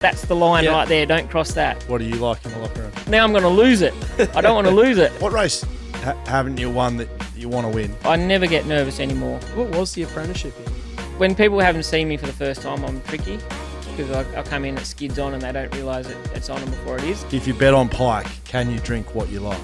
That's the line right there. Don't cross that. What do you like in the locker room? Now I'm going to lose it. I don't want to lose it. What race haven't you won that you want to win? I never get nervous anymore. What was the apprenticeship in? When people haven't seen me for the first time, I'm tricky because I come in, it skids on and they don't realise it's on them before it is. If you bet on Pike, can you drink what you like?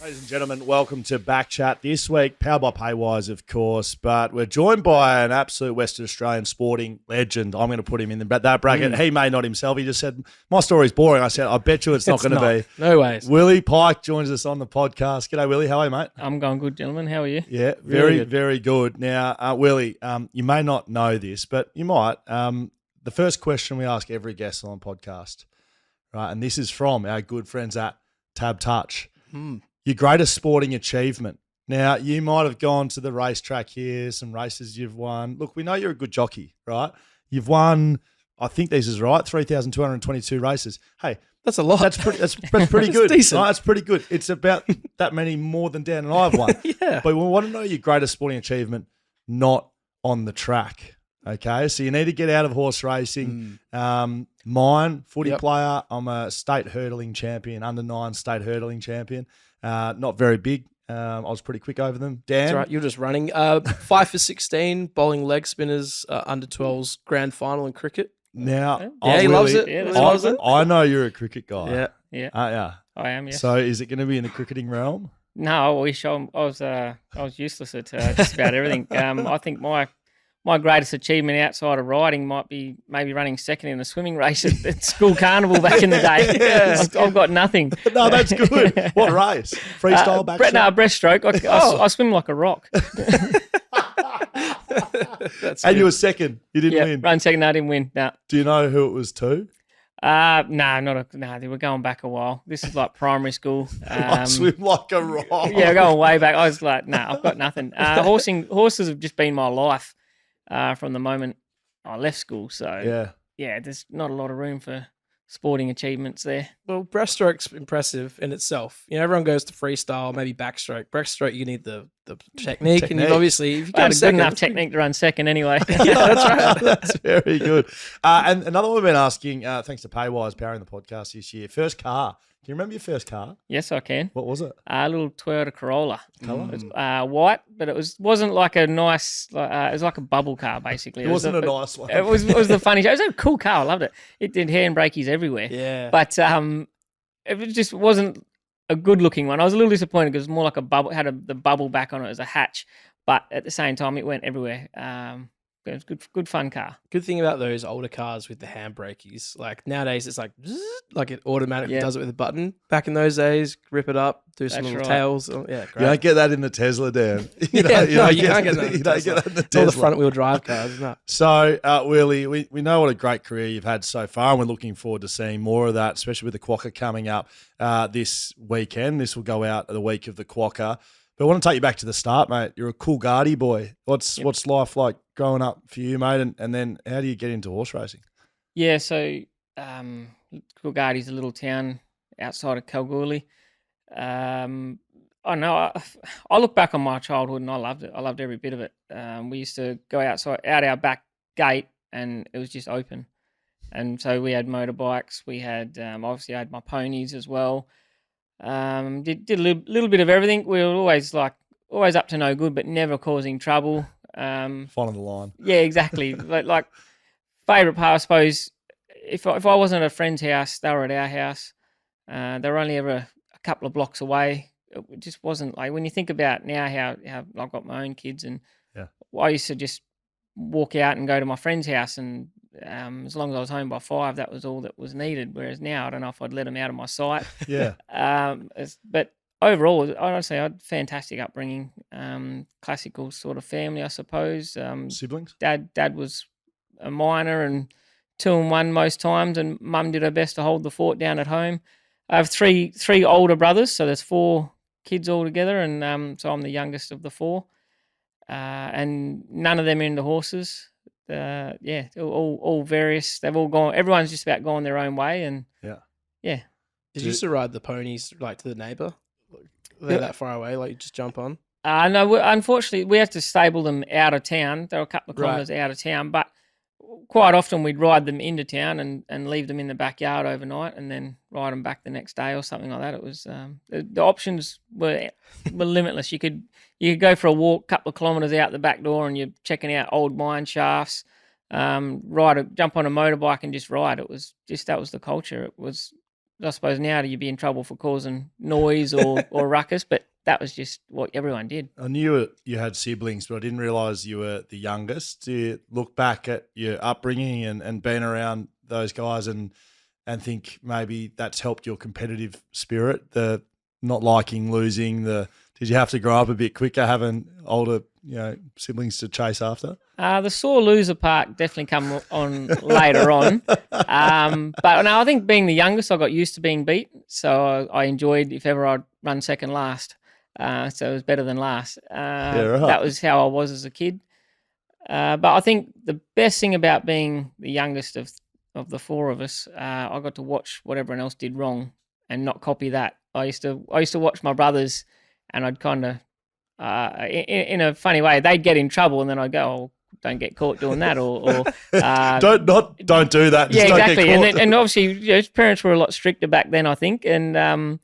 Ladies and gentlemen, welcome to BackChat this week, powered by Paywise, of course, but we're joined by an absolute Western Australian sporting legend. I'm going to put him in that bracket. He may not himself. He just said, my story's boring. I said, I bet you it's not going to be. No ways. Willie Pike joins us on the podcast. G'day, Willie. How are you, mate? I'm going good, gentlemen. How are you? Yeah, very good. Now, Willie, you may not know this, but you might. The first question we ask every guest on the podcast, right, and this is from our good friends at TABtouch. Your greatest sporting achievement. Now, you might have gone to the racetrack here, some races you've won. Look, we know you're a good jockey, right? You've won, I think this is right, 3,222 races. Hey, that's a lot. That's pretty good. Decent. Right? That's pretty good. It's about that many more than Dan and I have won. Yeah. But we want to know your greatest sporting achievement, not on the track. Okay, so you need to get out of horse racing. Mine, footy player, I'm a state hurdling champion, under 9 state hurdling champion. Not very big. I was pretty quick over them. Dan? That's right, you're just running. 5 for 16, bowling leg spinners, under 12s, grand final in cricket. Now, he loves it. Yeah, He loves it. I know you're a cricket guy. Yeah. Yeah. I am, yes. So is it going to be in the cricketing realm? No, I wish I was useless at just about everything. I think my greatest achievement outside of riding might be maybe running second in a swimming race at school carnival back in the day. Yes. I've got nothing. No, that's good. What race? Freestyle, backstroke? Breaststroke. I swim like a rock. And you were second. You didn't win. Run second. No, I didn't win. No. Do you know who it was to? They were going back a while. This is like primary school. I swim like a rock. Yeah, going way back. I was like, I've got nothing. Horses have just been my life. From the moment I left school. So, yeah, there's not a lot of room for sporting achievements there. Well, breaststroke's impressive in itself. You know, everyone goes to freestyle, maybe backstroke. Breaststroke, you need the technique. And you've obviously, if you I go had second, good enough technique to run second anyway. Yeah, that's right. That's very good. And another one we've been asking, thanks to Paywise powering the podcast this year, first car. Can you remember your first car? Yes, I can. What was it? A little Toyota Corolla. Colour? It was white, but it wasn't like a nice. It was like a bubble car, basically. It wasn't a nice one. It was the funny. It was a cool car. I loved it. It did handbrakies everywhere. Yeah. But it just wasn't a good looking one. I was a little disappointed because it was more like a bubble. It had the bubble back on it as a hatch, but at the same time, it went everywhere. It was good fun car. Good thing about those older cars with the handbrakies, like nowadays it's like it automatically does it with a button. Back in those days, rip it up, do some little tails. Oh, yeah, great. You don't get that in the Tesla, Dan. You can't get that in the You don't Tesla. get that in the It's all Tesla. the front wheel drive cars, isn't it? So, Willie, we know what a great career you've had so far, and we're looking forward to seeing more of that, especially with the Quokka coming up this weekend. This will go out the week of the Quokka. But I want to take you back to the start, mate. You're a cool Coolgardie boy. What's life like growing up for you, mate? And then how do you get into horse racing? Yeah, so Coolgardie's a little town outside of Kalgoorlie. I know. I look back on my childhood and I loved it. I loved every bit of it. We used to go out our back gate and it was just open. And so we had motorbikes. We had obviously I had my ponies as well. Did a little bit of everything. We were always up to no good, but never causing trouble. Following the line. Yeah, exactly. like favourite part, I suppose. If I wasn't at a friend's house, they were at our house. They were only ever a couple of blocks away. It just wasn't like when you think about now how I've got my own kids and I used to just walk out and go to my friend's house and as long as I was home by 5, that was all that was needed. Whereas now, I don't know if I'd let them out of my sight. Yeah. But overall, honestly, I had fantastic upbringing. Classical sort of family, I suppose. Siblings? Dad was a miner and 2-1 most times, and Mum did her best to hold the fort down at home. I have three older brothers, so there's 4 kids altogether, and so I'm the youngest of the 4. And none of them are into horses. All various. They've all gone. Everyone's just about gone their own way, and yeah. Did you used to ride the ponies like to the neighbour? They're that far away, like you just jump on. No, unfortunately, we have to stable them out of town. They're a couple of kilometres out of town, but quite often we'd ride them into town and leave them in the backyard overnight, and then ride them back the next day or something like that. It was the options were limitless. You could go for a walk, a couple of kilometres out the back door, and you're checking out old mine shafts. Jump on a motorbike and just ride. It was just, that was the culture. It was, I suppose now you'd be in trouble for causing noise or ruckus, but that was just what everyone did. I knew you had siblings, but I didn't realise you were the youngest. Do you look back at your upbringing and being around those guys and think maybe that's helped your competitive spirit, the not liking losing, did you have to grow up a bit quicker having older siblings to chase after? The sore loser part definitely come on later on. But no, I think being the youngest, I got used to being beat. So I enjoyed if ever I'd run second last. So it was better than last. Right. That was how I was as a kid. But I think the best thing about being the youngest of the four of us, I got to watch what everyone else did wrong and not copy that. I used to watch my brothers, and I'd kind of, in a funny way, they'd get in trouble, and then I'd go, "Oh, don't get caught doing that," or don't do that. Yeah, Just don't exactly. get caught. And obviously, parents were a lot stricter back then, I think, and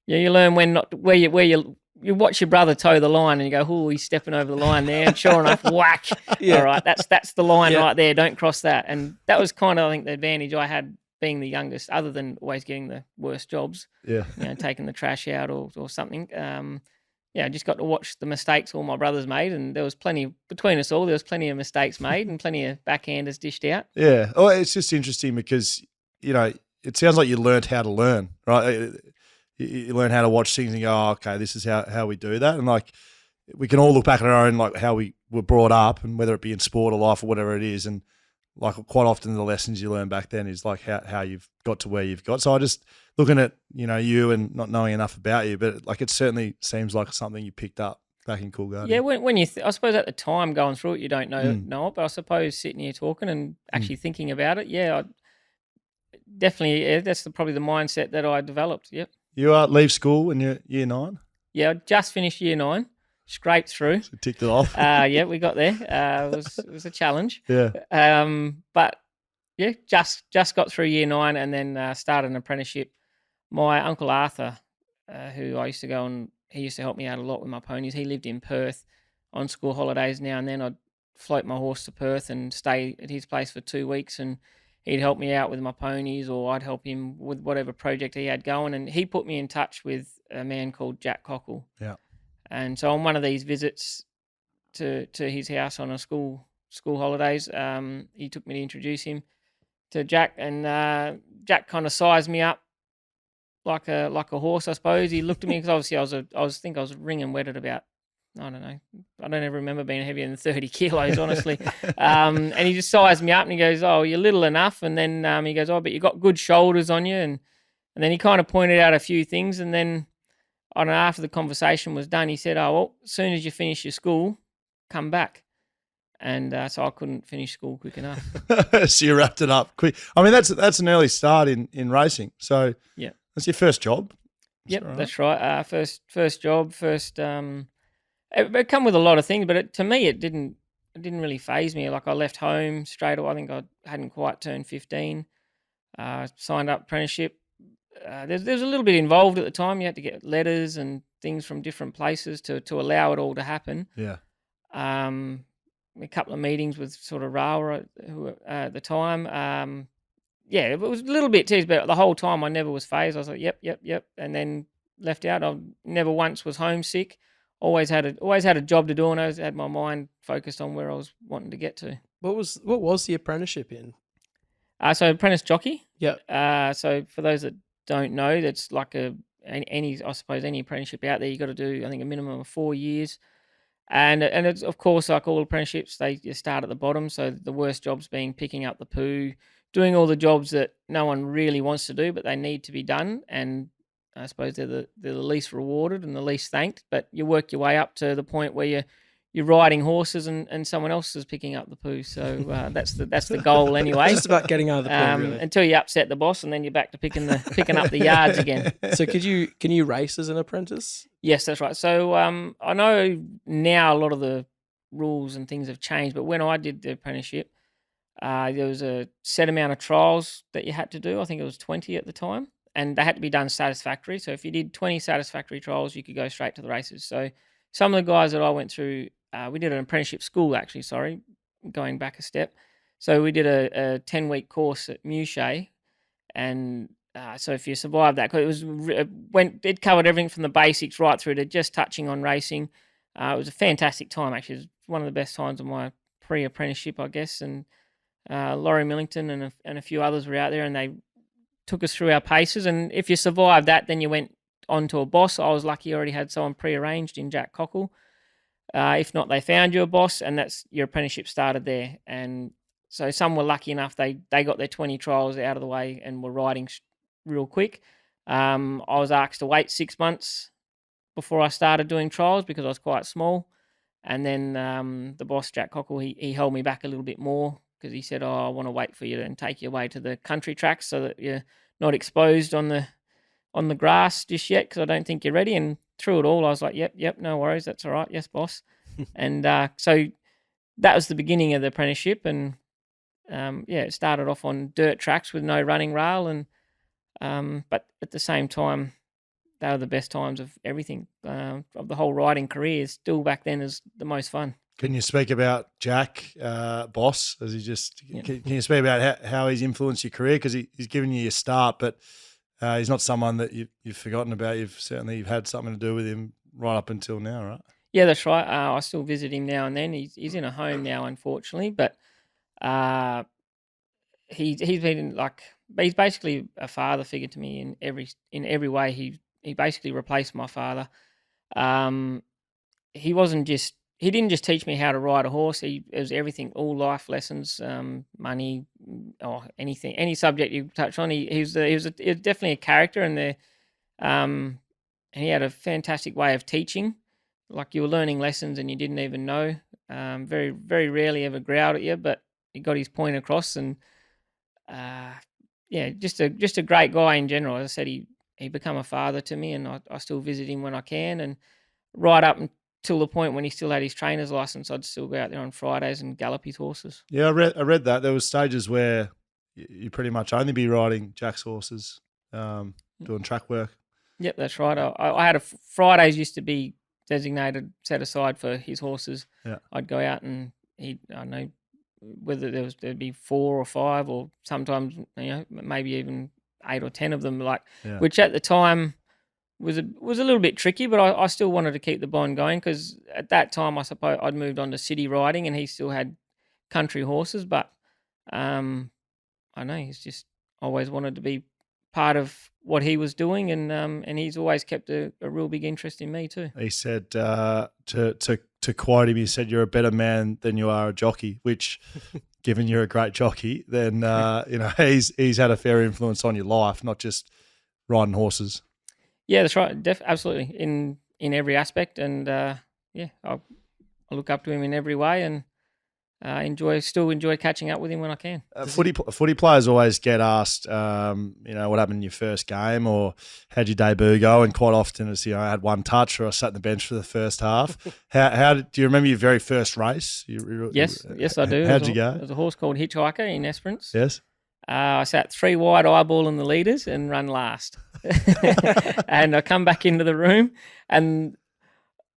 you learn when not where you watch your brother toe the line, and you go, "Oh, he's stepping over the line there," and sure enough, whack! Yeah. All right, that's the line right there. Don't cross that. And that was kind of, I think, the advantage I had being the youngest, other than always getting the worst jobs. Yeah, taking the trash out or something. I just got to watch the mistakes all my brothers made, and there was plenty between us all. There was plenty of mistakes made and plenty of backhanders dished out. Yeah. Oh, it's just interesting because it sounds like you learned how to learn, right? You learn how to watch things and go, oh, okay, this is how we do that. And like, we can all look back at our own, like how we were brought up, and whether it be in sport or life or whatever it is. And like quite often the lessons you learn back then is like how you've got to where you've got. So I just looking at, you and not knowing enough about you, but like it certainly seems like something you picked up back in Coolgardie. Yeah, when you, I suppose at the time going through it, you don't know it, but I suppose sitting here talking and actually thinking about it, definitely, that's probably the mindset that I developed. Yep. You leave school in year 9? Yeah, I just finished year 9, scraped through. So ticked it off. Yeah, we got there. It was a challenge. Yeah. But yeah, just got through year 9 and then started an apprenticeship. My uncle Arthur, who I used to go and he used to help me out a lot with my ponies. He lived in Perth on school holidays now and then. I'd float my horse to Perth and stay at his place for 2 weeks, and he'd help me out with my ponies, or I'd help him with whatever project he had going. And he put me in touch with a man called Jack Cockle. Yeah. And so on one of these visits to his house on a school holidays, he took me to introduce him to Jack, and Jack kind of sized me up like a horse, I suppose. He looked at me because obviously I was ringing wet at about, I don't know, I don't ever remember being heavier than 30 kilos, honestly. And he just sized me up and he goes, "Oh, you're little enough." And then he goes, "Oh, but you got good shoulders on you." And then he kind of pointed out a few things. And then I don't know, after the conversation was done, he said, "Oh, well, as soon as you finish your school, come back." And so I couldn't finish school quick enough. So you wrapped it up quick. I mean, that's an early start in racing. So yeah, that's your first job. Yep, that's right. First job, it come with a lot of things, but to me, it didn't really faze me. Like I left home straight away. I think I hadn't quite turned 15. Signed up apprenticeship. There's a little bit involved at the time. You had to get letters and things from different places to allow it all to happen. Yeah. A couple of meetings with sort of Rawa who at the time. Yeah, it was a little bit teased, but the whole time I never was phased. I was like, yep, and then left out. I never once was homesick. Always had a job to do, and I always had my mind focused on where I was wanting to get to. What was the apprenticeship in? So apprentice jockey. Yeah. So for those that don't know, that's like any apprenticeship out there, you got to do, I think, a minimum of 4 years. And it's, of course, like all apprenticeships, you start at the bottom. So the worst jobs being picking up the poo, doing all the jobs that no one really wants to do, but they need to be done. And I suppose they're the least rewarded and the least thanked. But you work your way up to the point where you're riding horses and someone else is picking up the poo. So that's the goal anyway. Just about getting out of the poo, really. Until you upset the boss, and then you're back to picking up the yards again. So can you race as an apprentice? Yes, that's right. So I know now a lot of the rules and things have changed, but when I did the apprenticeship, There was a set amount of trials that you had to do. I think it was 20 at the time, and they had to be done satisfactory. So if you did 20 satisfactory trials, you could go straight to the races. So some of the guys that I went through, we did an apprenticeship school actually. Sorry, going back a step. So we did a 10-week course at Mouchet, and so if you survived that, cause it covered everything from the basics right through to just touching on racing. It was a fantastic time actually. It was one of the best times of my pre-apprenticeship, I guess, and Laurie Millington and a few others were out there, and they took us through our paces. And if you survived that, then you went on to a boss. I was lucky; I already had someone pre-arranged in Jack Cockle. If not, they found you a boss, and that's your apprenticeship started there. And so some were lucky enough; they got their 20 trials out of the way and were riding real quick. I was asked to wait 6 months before I started doing trials because I was quite small. And then the boss, Jack Cockle, he held me back a little bit more because he said, I want to wait for you and take you away to the country tracks so that you're not exposed on the grass just yet because I don't think you're ready. And through it all, I was like, yep, no worries. That's all right. Yes, boss. And so that was the beginning of the apprenticeship. And, it started off on dirt tracks with no running rail. And but at the same time, they were the best times of everything, of the whole riding career. Still back then is the most fun. Can you speak about Jack, boss? As he just can you speak about how he's influenced your career? Because he's given you your start, but he's not someone that you've forgotten about. You've had something to do with him right up until now, right? Yeah, that's right. I still visit him now and then. He's in a home now, unfortunately, but he's been he's basically a father figure to me in every way. He basically replaced my father. He didn't just teach me how to ride a horse. It was everything, all life lessons, money, or anything, any subject you touch on. He was definitely a character, and he had a fantastic way of teaching. Like you were learning lessons and you didn't even know. Very, very rarely ever growled at you, but he got his point across. And just a great guy in general. As I said, he became a father to me, and I still visit him when I can. And right up until the point when he still had his trainer's license, I'd still go out there on Fridays and gallop his horses. Yeah, I read that. There was stages where you pretty much only be riding Jack's horses, doing track work. Yep, that's right. I had Fridays used to be designated, set aside for his horses. Yeah. I'd go out and I don't know whether there'd be 4 or 5 or sometimes maybe even 8 or 10 of them, which at the time was a little bit tricky, but I still wanted to keep the bond going because at that time I suppose I'd moved on to city riding and he still had country horses, but I know he's just always wanted to be part of what he was doing, and he's always kept a real big interest in me too. He said to quote him, he said, "You're a better man than you are a jockey," which, given you're a great jockey, then he's had a fair influence on your life, not just riding horses. Yeah, that's right. Absolutely in every aspect, and I look up to him in every way, and still enjoy catching up with him when I can. Footy players always get asked, what happened in your first game or how'd your debut go? And quite often it's, I had one touch or I sat on the bench for the first half. Do you remember your very first race? Yes, I do. How'd you go? There was a horse called Hitchhiker in Esperance. Yes. I sat 3 wide eyeballing the leaders and run last. And I come back into the room and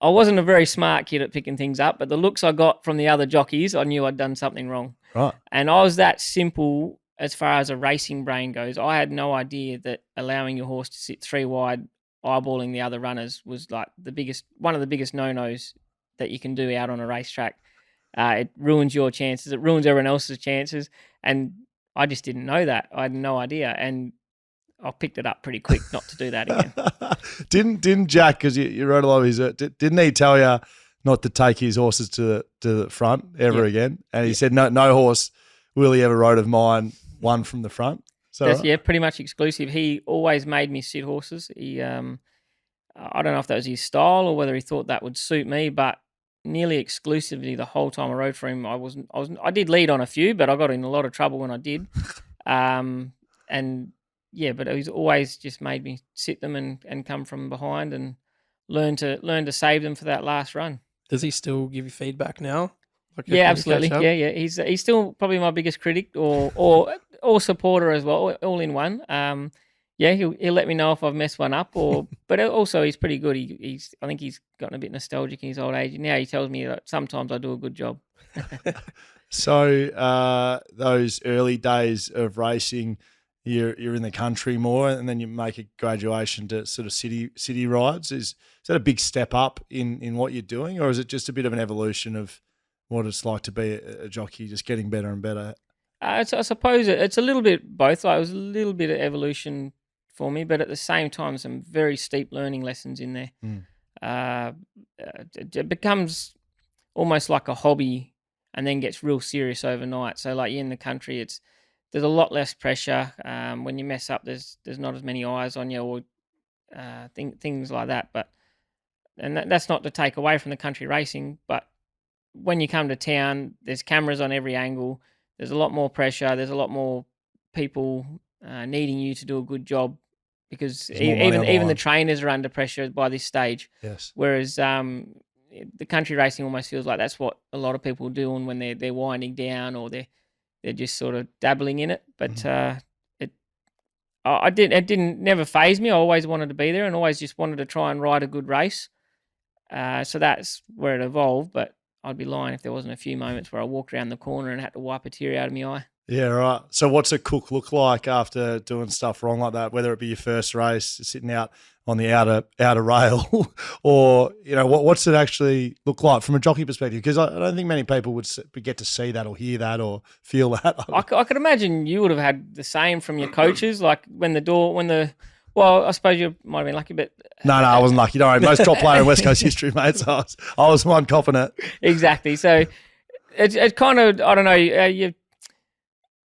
I wasn't a very smart kid at picking things up, but the looks I got from the other jockeys, I knew I'd done something wrong. Right. And I was that simple as far as a racing brain goes. I had no idea that allowing your horse to sit 3 wide, eyeballing the other runners was like one of the biggest no-nos that you can do out on a racetrack. It ruins your chances. It ruins everyone else's chances. And I just didn't know that. I had no idea. And I picked it up pretty quick not to do that again. Didn't Jack, because you wrote a lot of his, didn't he tell you not to take his horses to the front ever again? And he said no horse Willie ever rode of mine won from the front. So right? Yeah, pretty much exclusive. He always made me sit horses. He I don't know if that was his style or whether he thought that would suit me, but nearly exclusively the whole time I rode for him, I did lead on a few, but I got in a lot of trouble when I did. But he's always just made me sit them and come from behind and learn to save them for that last run. Does he still give you feedback now? Like yeah, absolutely. Yeah. He's still probably my biggest critic or supporter as well, all in one. Yeah, he'll let me know if I've messed one up, but also he's pretty good. I think he's gotten a bit nostalgic in his old age. Now he tells me that sometimes I do a good job. So those early days of racing, you're in the country more, and then you make a graduation to sort of city rides. Is that a big step up in what you're doing, or is it just a bit of an evolution of what it's like to be a jockey, just getting better and better? I suppose it's a little bit both. Like, it was a little bit of evolution for me, but at the same time, some very steep learning lessons in there. It becomes almost like a hobby, and then gets real serious overnight. So, like, you're in the country, there's a lot less pressure. When you mess up, there's not as many eyes on you, or things like that. And that's not to take away from the country racing, but when you come to town, there's cameras on every angle. There's a lot more pressure. There's a lot more people needing you to do a good job, because even the trainers are under pressure by this stage. Yes. Whereas the country racing almost feels like that's what a lot of people do when they're winding down, or they're just sort of dabbling in it. But it didn't never faze me. I always wanted to be there, and always just wanted to try and ride a good race. So that's where it evolved. But I'd be lying if there wasn't a few moments where I walked around the corner and had to wipe a tear out of my eye. Yeah, right. So what's a cook look like after doing stuff wrong like that, whether it be your first race, sitting out on the outer rail, or, what's it actually look like from a jockey perspective? Because I don't think many people would get to see that or hear that or feel that. I could imagine you would have had the same from your coaches, like well, I suppose you might have been lucky, but... No, I wasn't lucky. Don't worry. Most top player in West Coast history, mate. So I was one copping it. Exactly. So it's kind of, I don't know,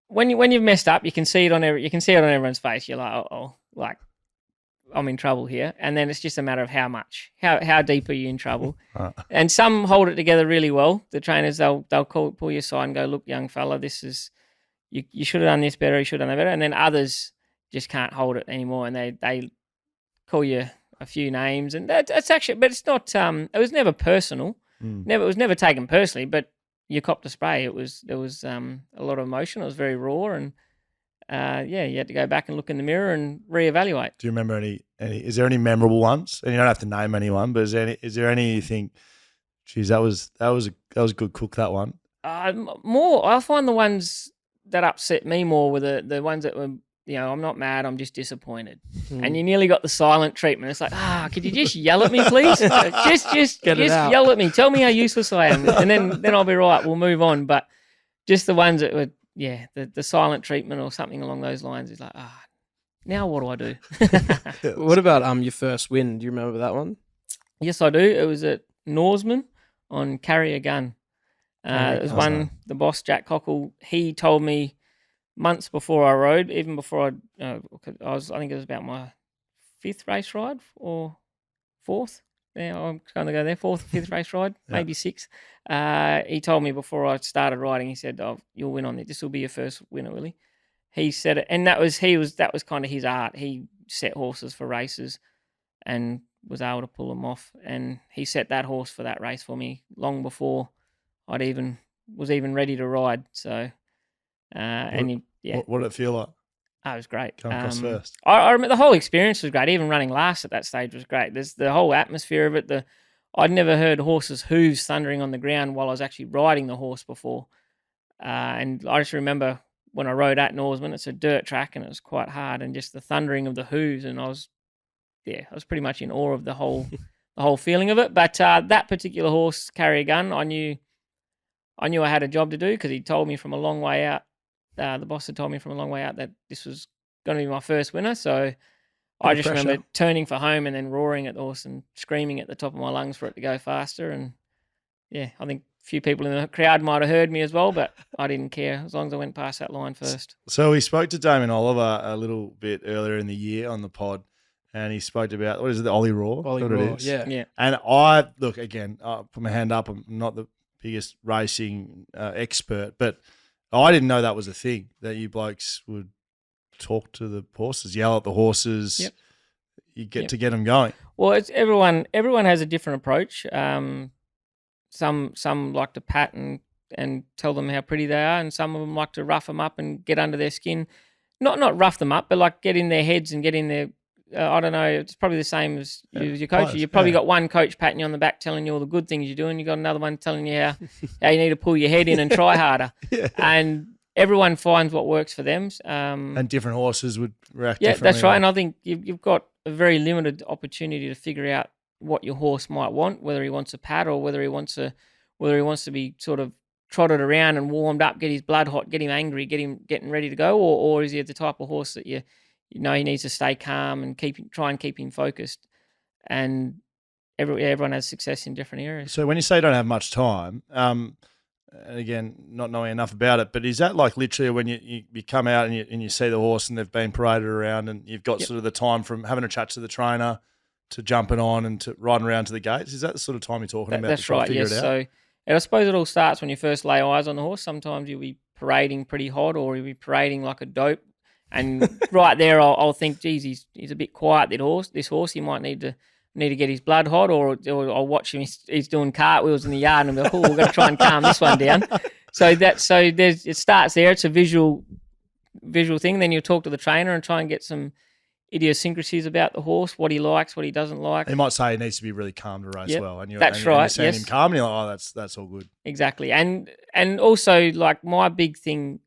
when you've messed up, you can see it on everyone's face. You're like, like, I'm in trouble here. And then it's just a matter of how much, how deep are you in trouble? And some hold it together really well. The trainers, they'll pull you aside and go, look, young fella, this is, you should have done this better, you should have done that better. And then others just can't hold it anymore, and they call you a few names, and that's actually, but it's not. It was never personal. It was never taken personally. But you copped a spray. There was a lot of emotion. It was very raw, and you had to go back and look in the mirror and reevaluate. Do you remember any? Is there any memorable ones? And you don't have to name anyone, but is there any you think, geez, that was a good cook, that one? More. I find the ones that upset me more were the ones that were, I'm not mad, I'm just disappointed. And you nearly got the silent treatment. It's like, could you just yell at me, please? just yell at me. Tell me how useless I am. And then I'll be right. We'll move on. But just the ones that were, the silent treatment or something along those lines is like, now what do I do? What about your first win? Do you remember that one? Yes, I do. It was at Norseman on Carry a Gun. It was one, the boss, Jack Cockle, he told me months before I rode, even before I think it was about my 5th race ride or 4th. Yeah, I'm going to go there, 4th or 5th race ride, maybe 6th. He told me before I started riding, he said, you'll win on it. This will be your first winner, Willie. He said it, and that was kind of his art. He set horses for races and was able to pull them off. And he set that horse for that race for me long before was even ready to ride. So, what did it feel like? It was great. Come across first. I remember the whole experience was great. Even running last at that stage was great. There's the whole atmosphere of it. I'd never heard horses' hooves thundering on the ground while I was actually riding the horse before. And I just remember when I rode at Norseman, it's a dirt track and it was quite hard, and just the thundering of the hooves, and I was pretty much in awe of the whole feeling of it. But that particular horse, Carry a Gun, I knew I had a job to do, because he told me from a long way out. The boss had told me from a long way out that this was going to be my first winner. So I just remember turning for home and then roaring at the horse and screaming at the top of my lungs for it to go faster. And I think a few people in the crowd might have heard me as well, but I didn't care as long as I went past that line first. So we spoke to Damon Oliver a little bit earlier in the year on the pod, and he spoke about, what is it, the Ollie Roar? Roar, yeah. And I, look, again, I'll put my hand up, I'm not the biggest racing expert, but I didn't know that was a thing, that you blokes would talk to the horses, yell at the horses. Yep. You get to get them going. Well, it's everyone has a different approach. Some like to pat and and tell them how pretty they are, and some of them like to rough them up and get under their skin. Not rough them up, but like get in their heads and get in their. I don't know. It's probably the same as your coach. You've probably got one coach patting you on the back, telling you all the good things you're doing. You got another one telling you how you need to pull your head in and try harder. And everyone finds what works for them. And different horses would react differently. Yeah, that's right. And I think you've got a very limited opportunity to figure out what your horse might want, whether he wants a pad or whether he wants to be sort of trotted around and warmed up, get his blood hot, get him angry, get him getting ready to go, or is he the type of horse that you know he needs to stay calm and try and keep him focused. And everyone has success in different areas. So when you say you don't have much time, and again, not knowing enough about it, but is that like literally when you come out and you see the horse and they've been paraded around and you've got sort of the time from having a chat to the trainer to jumping on and to riding around to the gates? Is that the sort of time you're talking about? That's right, yes. So I suppose it all starts when you first lay eyes on the horse. Sometimes you'll be parading pretty hot or you'll be parading like a dope. And right there, I'll think, geez, he's a bit quiet. This horse, he might need to get his blood hot, or I'll watch him. He's doing cartwheels in the yard, and I'm like, oh, we've got to try and calm this one down. It starts there. It's a visual thing. Then you'll talk to the trainer and try and get some idiosyncrasies about the horse, what he likes, what he doesn't like. He might say he needs to be really calm to race well, and that's right. You're seeing him calm, and you're like, oh, that's all good. Exactly, and also like my big thing,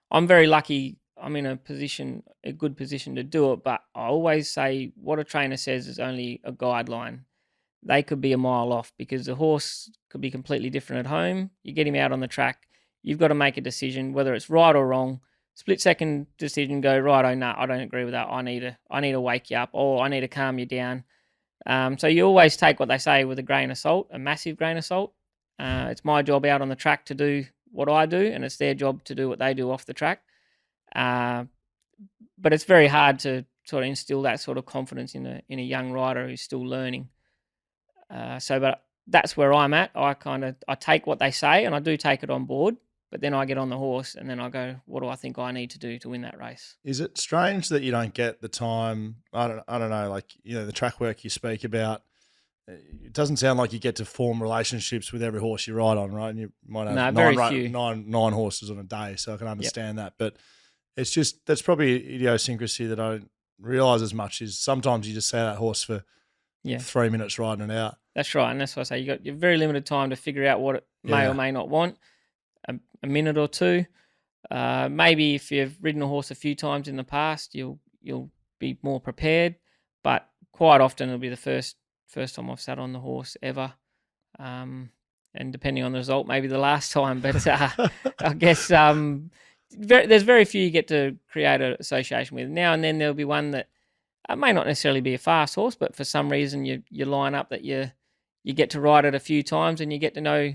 I'm very lucky. I'm in a good position to do it, but I always say what a trainer says is only a guideline. They could be a mile off because the horse could be completely different at home. You get him out on the track, you've got to make a decision, whether it's right or wrong. Split-second decision, go, right, oh, no, I don't agree with that. I need to wake you up, or I need to calm you down. So you always take what they say with a grain of salt, a massive grain of salt. It's my job out on the track to do what I do, and it's their job to do what they do off the track. But it's very hard to sort of instill that sort of confidence in a young rider who's still learning. But that's where I'm at. I take what they say, and I do take it on board. But then I get on the horse, and then I go, what do I think I need to do to win that race? Is it strange that you don't get the time? I don't know. Like, you know, the track work you speak about. It doesn't sound like you get to form relationships with every horse you ride on, right? And you might have nine horses on a day, so I can understand that. But it's just that's probably an idiosyncrasy that I don't realise as much. Is sometimes you just say that horse for 3 minutes riding it out. That's right, and that's why I say you're very limited time to figure out what it may or may not want. A minute or two. Maybe if you've ridden a horse a few times in the past, you'll be more prepared. But quite often it'll be the first time I've sat on the horse ever. And depending on the result, maybe the last time. But I guess there's very few you get to create an association with. Now and then there'll be one that may not necessarily be a fast horse, but for some reason you line up that you get to ride it a few times and you get to know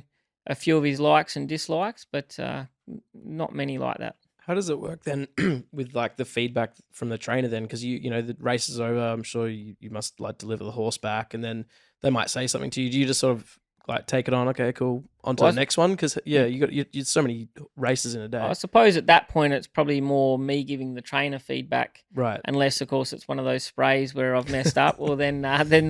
a few of his likes and dislikes, but not many like that. How does it work then with like the feedback from the trainer then? Because you know the race is over. I'm sure you must like deliver the horse back, and then they might say something to you. Do you just sort of like take it on? Okay, cool. On to the next one, because you so many races in a day. I suppose at that point it's probably more me giving the trainer feedback, right? Unless of course it's one of those sprays where I've messed up. Well, then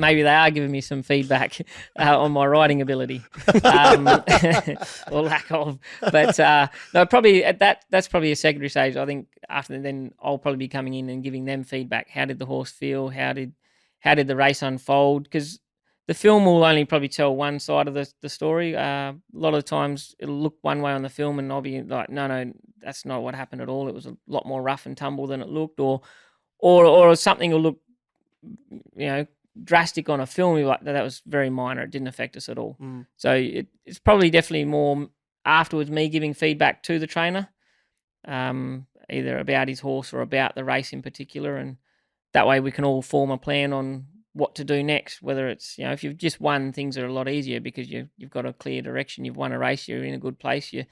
maybe they are giving me some feedback on my riding ability, or lack of. But no, probably at that's probably a secondary stage. I think after then I'll probably be coming in and giving them feedback. How did the horse feel? How did the race unfold? Because the film will only probably tell one side of the story. A lot of times it'll look one way on the film and I'll be like, no, that's not what happened at all. It was a lot more rough and tumble than it looked, or something will look, drastic on a film. You're like, that was very minor. It didn't affect us at all. So it's probably definitely more afterwards me giving feedback to the trainer, either about his horse or about the race in particular, and that way we can all form a plan on what to do next. Whether it's, if you've just won, things are a lot easier because you've got a clear direction. You've won a race, you're in a good place, you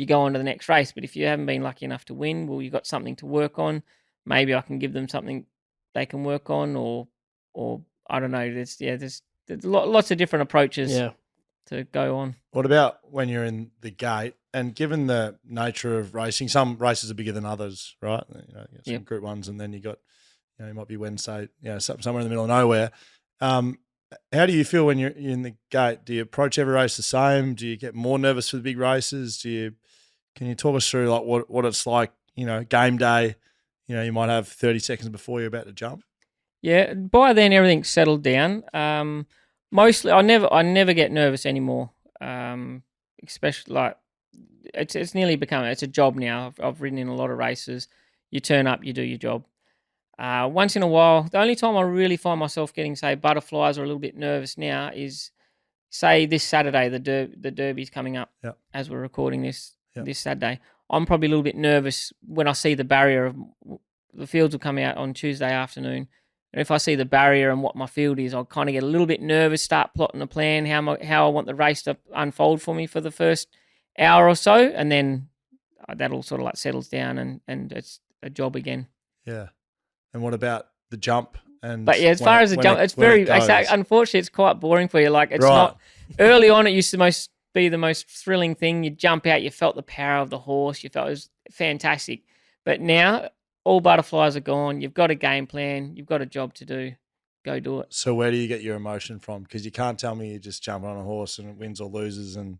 go on to the next race. But if you haven't been lucky enough to win, well, you've got something to work on. Maybe I can give them something they can work on, or I don't know. There's lots of different approaches to go on. What about when you're in the gate? And given the nature of racing, some races are bigger than others, right? You got some Group 1s, and then you got, you might be Wednesday, somewhere in the middle of nowhere. How do you feel when you're in the gate? Do you approach every race the same? Do you get more nervous for the big races? Can you talk us through like what it's like, game day, you might have 30 seconds before you're about to jump? Yeah, by then everything's settled down. Mostly, I never get nervous anymore. Especially like it's nearly become it's a job now. I've ridden in a lot of races. You turn up, you do your job. Once in a while, the only time I really find myself getting, say, butterflies or a little bit nervous now is, say, this Saturday, the Derby's coming up. Yep. As we're recording this Yep. this Saturday. I'm probably a little bit nervous when I see the barrier of the fields will come out on Tuesday afternoon. And if I see the barrier and what my field is, I'll kind of get a little bit nervous, start plotting a plan, how I want the race to unfold for me for the first hour or so. And then that'll sort of like settles down and it's a job again. Yeah. And what about the jump? But yeah, as far as the jump, it's unfortunately, it's quite boring for you. Like it's Right. not early on. It used to be the most thrilling thing. You jump out, you felt the power of the horse. You felt it was fantastic. But now all butterflies are gone. You've got a game plan. You've got a job to do. Go do it. So where do you get your emotion from? Because you can't tell me you just jump on a horse and it wins or loses and,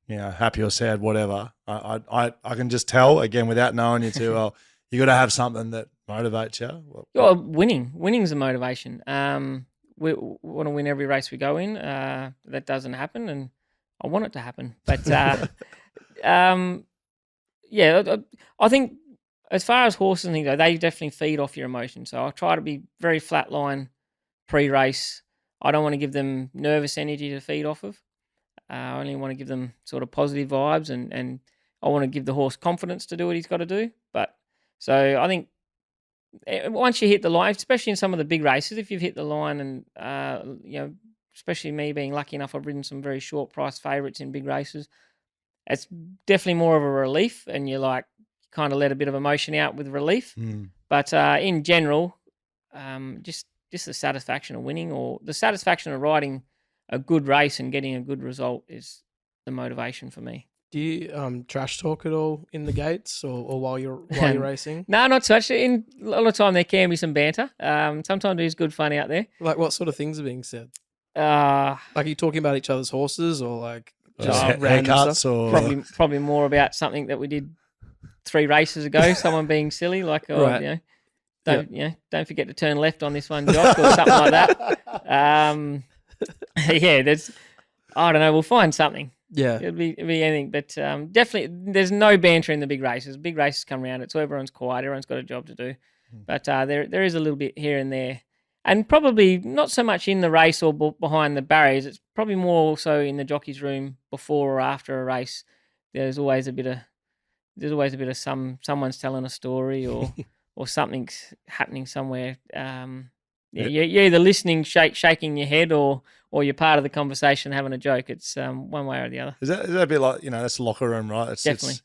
happy or sad, whatever. I can just tell, again, without knowing you too well, you got to have something that motivates you. Well, winning's a motivation. We want to win every race we go in. That doesn't happen, and I want it to happen. But yeah, I think as far as horses and things go, they definitely feed off your emotions. So I try to be very flatline pre-race. I don't want to give them nervous energy to feed off of. I only want to give them sort of positive vibes, and I want to give the horse confidence to do what he's got to do. But so I think once you hit the line, especially in some of the big races, if you've hit the line and, especially me being lucky enough, I've ridden some very short price favourites in big races. It's definitely more of a relief, and you kind of let a bit of emotion out with relief. But in general, just the satisfaction of winning or the satisfaction of riding a good race and getting a good result is the motivation for me. Do you trash talk at all in the gates or while you're racing? No, not such. In a lot of time there can be some banter. Sometimes there's good fun out there. Like what sort of things are being said? Like are you talking about each other's horses or like just haircuts or probably more about something that we did 3 races ago. Someone being silly, like right. Don't forget to turn left on this one, Jock, or something like that. Yeah, I don't know. We'll find something. Yeah, it'll be anything, but definitely there's no banter in the big races. Big races come around, it's everyone's quiet, everyone's got a job to do. But there is a little bit here and there, and probably not so much in the race or behind the barriers. It's probably more so in the jockey's room before or after a race. There's always a bit of someone's telling a story or or something's happening somewhere. You're either listening, shaking your head, or you're part of the conversation, having a joke. It's one way or the other. Is that a bit like that's the locker room, right? Definitely.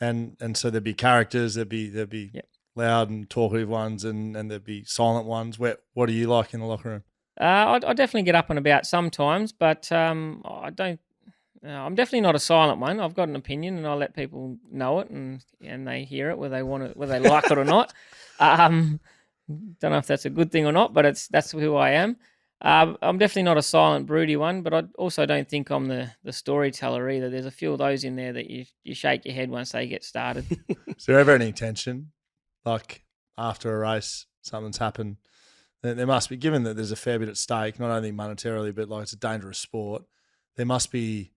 And so there'd be characters, there'd be yep. loud and talkative ones, and there'd be silent ones. What do you like in the locker room? I definitely get up and about sometimes, but I don't. I'm definitely not a silent one. I've got an opinion, and I let people know it, and they hear it, whether they like it or not. Don't know if that's a good thing or not, but that's who I am. I'm definitely not a silent, broody one, but I also don't think I'm the storyteller either. There's a few of those in there that you shake your head once they get started. Is there ever any tension, like after a race, something's happened? There must be, given that there's a fair bit at stake, not only monetarily, but like it's a dangerous sport. There must be.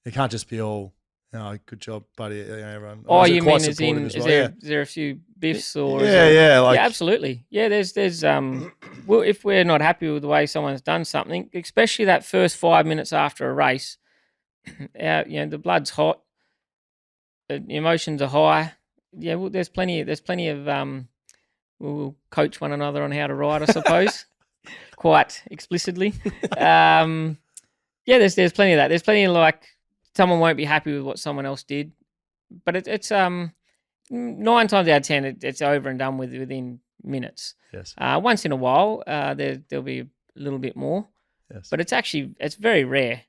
It can't just be all. Good job, buddy. Everyone. Oh, you mean as in? Is there a few biffs or? Yeah, absolutely. Yeah, there's well, if we're not happy with the way someone's done something, especially that first 5 minutes after a race, the blood's hot, the emotions are high. Yeah, well, there's plenty of we'll coach one another on how to ride, I suppose, quite explicitly. There's plenty of that. There's plenty of someone won't be happy with what someone else did, but it's 9 times out of 10 it's over and done with within minutes. Yes. Once in a while, there'll be a little bit more. Yes. But it's very rare.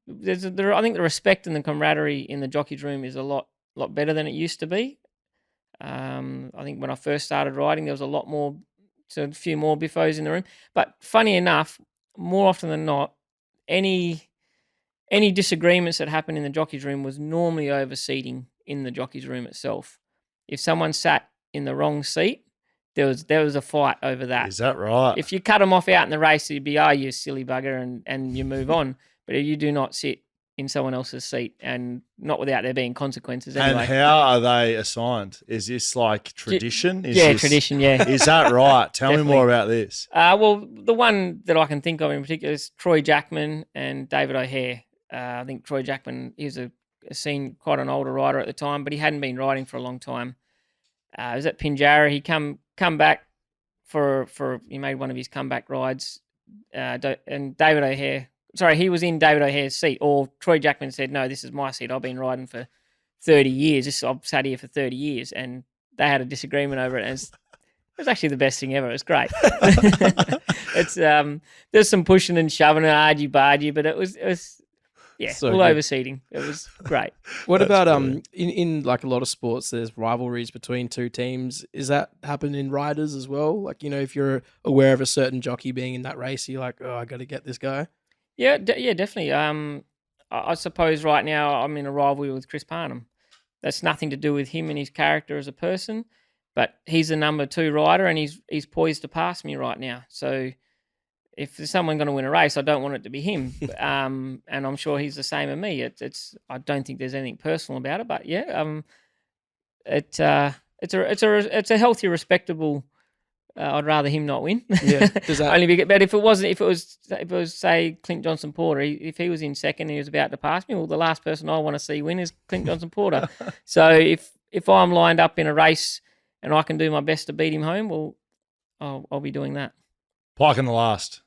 I think the respect and the camaraderie in the jockey's room is a lot better than it used to be. I think when I first started riding, there was a few more biffos in the room. But funny enough, more often than not, any disagreements that happened in the jockeys room was normally over seating in the jockeys room itself. If someone sat in the wrong seat, there was a fight over that. Is that right? If you cut them off out in the race, you'd be, you silly bugger, and you move on. But if you do not sit in someone else's seat, and not without there being consequences anyway. And how are they assigned? Is this like tradition? Tradition, yeah. Is that right? Tell me more about this. Well, the one that I can think of in particular is Troy Jackman and David O'Hare. I think Troy Jackman, he was quite an older rider at the time, but he hadn't been riding for a long time. He was at Pinjarra. He come back for he made one of his comeback rides, and David O'Hare. Sorry, he was in David O'Hare's seat, or Troy Jackman said, "No, this is my seat. I've been riding for 30 years. I've sat here for 30 years," and they had a disagreement over it. And it was actually the best thing ever. It was great. It's there's some pushing and shoving and argy-bargy, but it was so all over seating. It was great. What about in like a lot of sports, there's rivalries between two teams. Is that happen in riders as well? Like, if you're aware of a certain jockey being in that race, you're like, oh, I got to get this guy. Yeah, definitely. I suppose right now I'm in a rivalry with Chris Parnham. That's nothing to do with him and his character as a person, but he's the number 2 rider and he's poised to pass me right now. So if there's someone going to win a race, I don't want it to be him. And I'm sure he's the same as me. I don't think there's anything personal about it, but yeah, it's a healthy, respectable. I'd rather him not win. Yeah, but if it was say Clint Johnson Porter, if he was in second and he was about to pass me, well, the last person I want to see win is Clint Johnson Porter. So if I'm lined up in a race and I can do my best to beat him home, well, I'll be doing that. Pike in the last.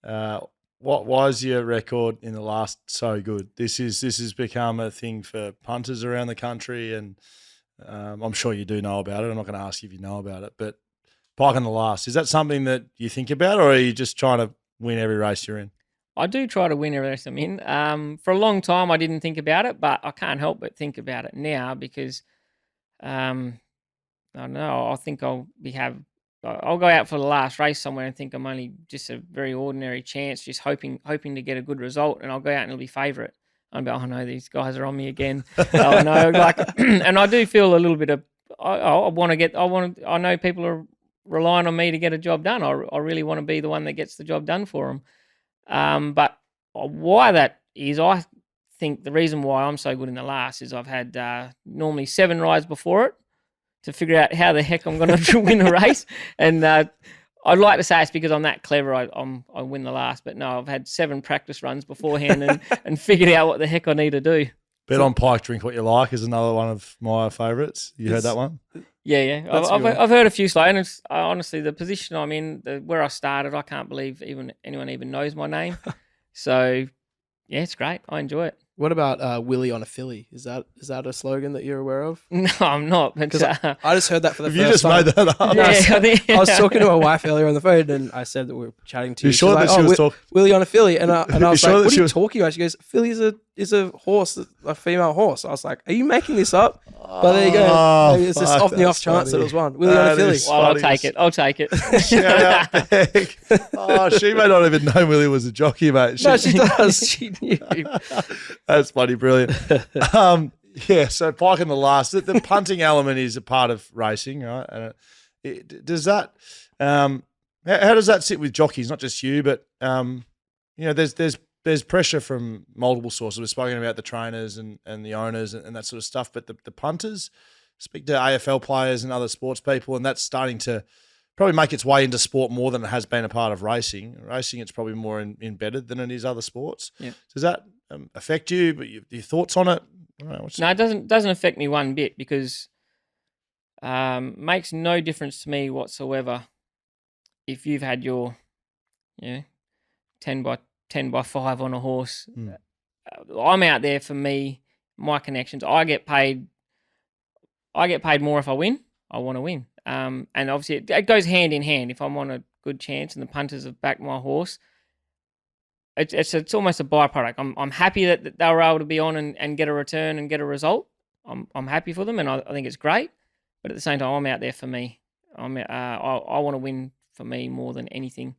Why is your record in the last so good? This has become a thing for punters around the country, and I'm sure you do know about it. I'm not going to ask you if you know about it, but Pike in the last, is that something that you think about, or are you just trying to win every race you're in? I do try to win every race I'm in. For a long time, I didn't think about it, but I can't help but think about it now because, I don't know, I think I'll go out for the last race somewhere and think I'm only just a very ordinary chance, just hoping to get a good result, and I'll go out and it'll be favourite. I'll be, oh no, these guys are on me again. Oh no, and I do feel a little bit of, I know people are relying on me to get a job done. I really want to be the one that gets the job done for them. But why that is, I think the reason why I'm so good in the last is I've had normally 7 rides before it to figure out how the heck I'm going to win a race. And I'd like to say it's because I'm that clever, I win the last. But no, I've had 7 practice runs beforehand and figured out what the heck I need to do. Bet on Pike, drink what you like is another one of my favourites. You heard that one? Yeah. I've heard a few slow, and honestly, the position I'm in, where I started, I can't believe anyone even knows my name. So, yeah, it's great. I enjoy it. What about Willie on a filly? Is that a slogan that you're aware of? No, I'm not. Because I just heard that for the first time. You just made that up. Yeah, I was talking to my wife earlier on the phone, and I said that we were chatting to you. You sure that she was talking? Willie on a filly, and I was like, "What are you talking about?" She goes, "Filly is a horse, a female horse." I was like, "Are you making this up?" But there you go. It's just off the off chance that it was one. Willie on a filly. Well, I'll take it. Shout out, Beck. Oh, she may not even know Willie was a jockey, mate. No, she does. She knew. That's bloody brilliant. Yeah, so Pike in the last. The punting element is a part of racing, right? And does that? How does that sit with jockeys? Not just you, but there's pressure from multiple sources. We've spoken about the trainers and the owners and that sort of stuff, but the punters, speak to AFL players and other sports people, and that's starting to probably make its way into sport more than it has been a part of racing. Racing, it's probably more embedded than it is other sports. Yeah. Does that affect you? But your thoughts on it? No, it doesn't affect me one bit because makes no difference to me whatsoever if you've had your 10 by 5 on a horse. I'm out there for me, my connections. I get paid more if I win. I want to win. And obviously it goes hand in hand. If I'm on a good chance and the punters have backed my horse, it's almost a byproduct. I'm happy that they were able to be on and get a return and get a result. I'm happy for them, and I think it's great. But at the same time, I'm out there for me. I want to win for me more than anything.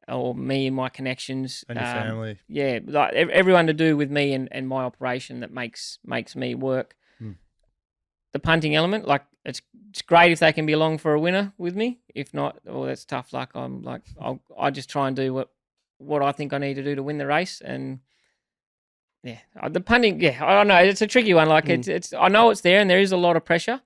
or me and my connections. And your family. Yeah, like everyone to do with me and my operation that makes me work. The punting element, like it's great if they can be along for a winner with me. If not, well, that's tough luck. I'm like, I just try and do what I think I need to do to win the race. And yeah, the punting, yeah, I don't know. It's a tricky one. Like it's I know it's there and there is a lot of pressure,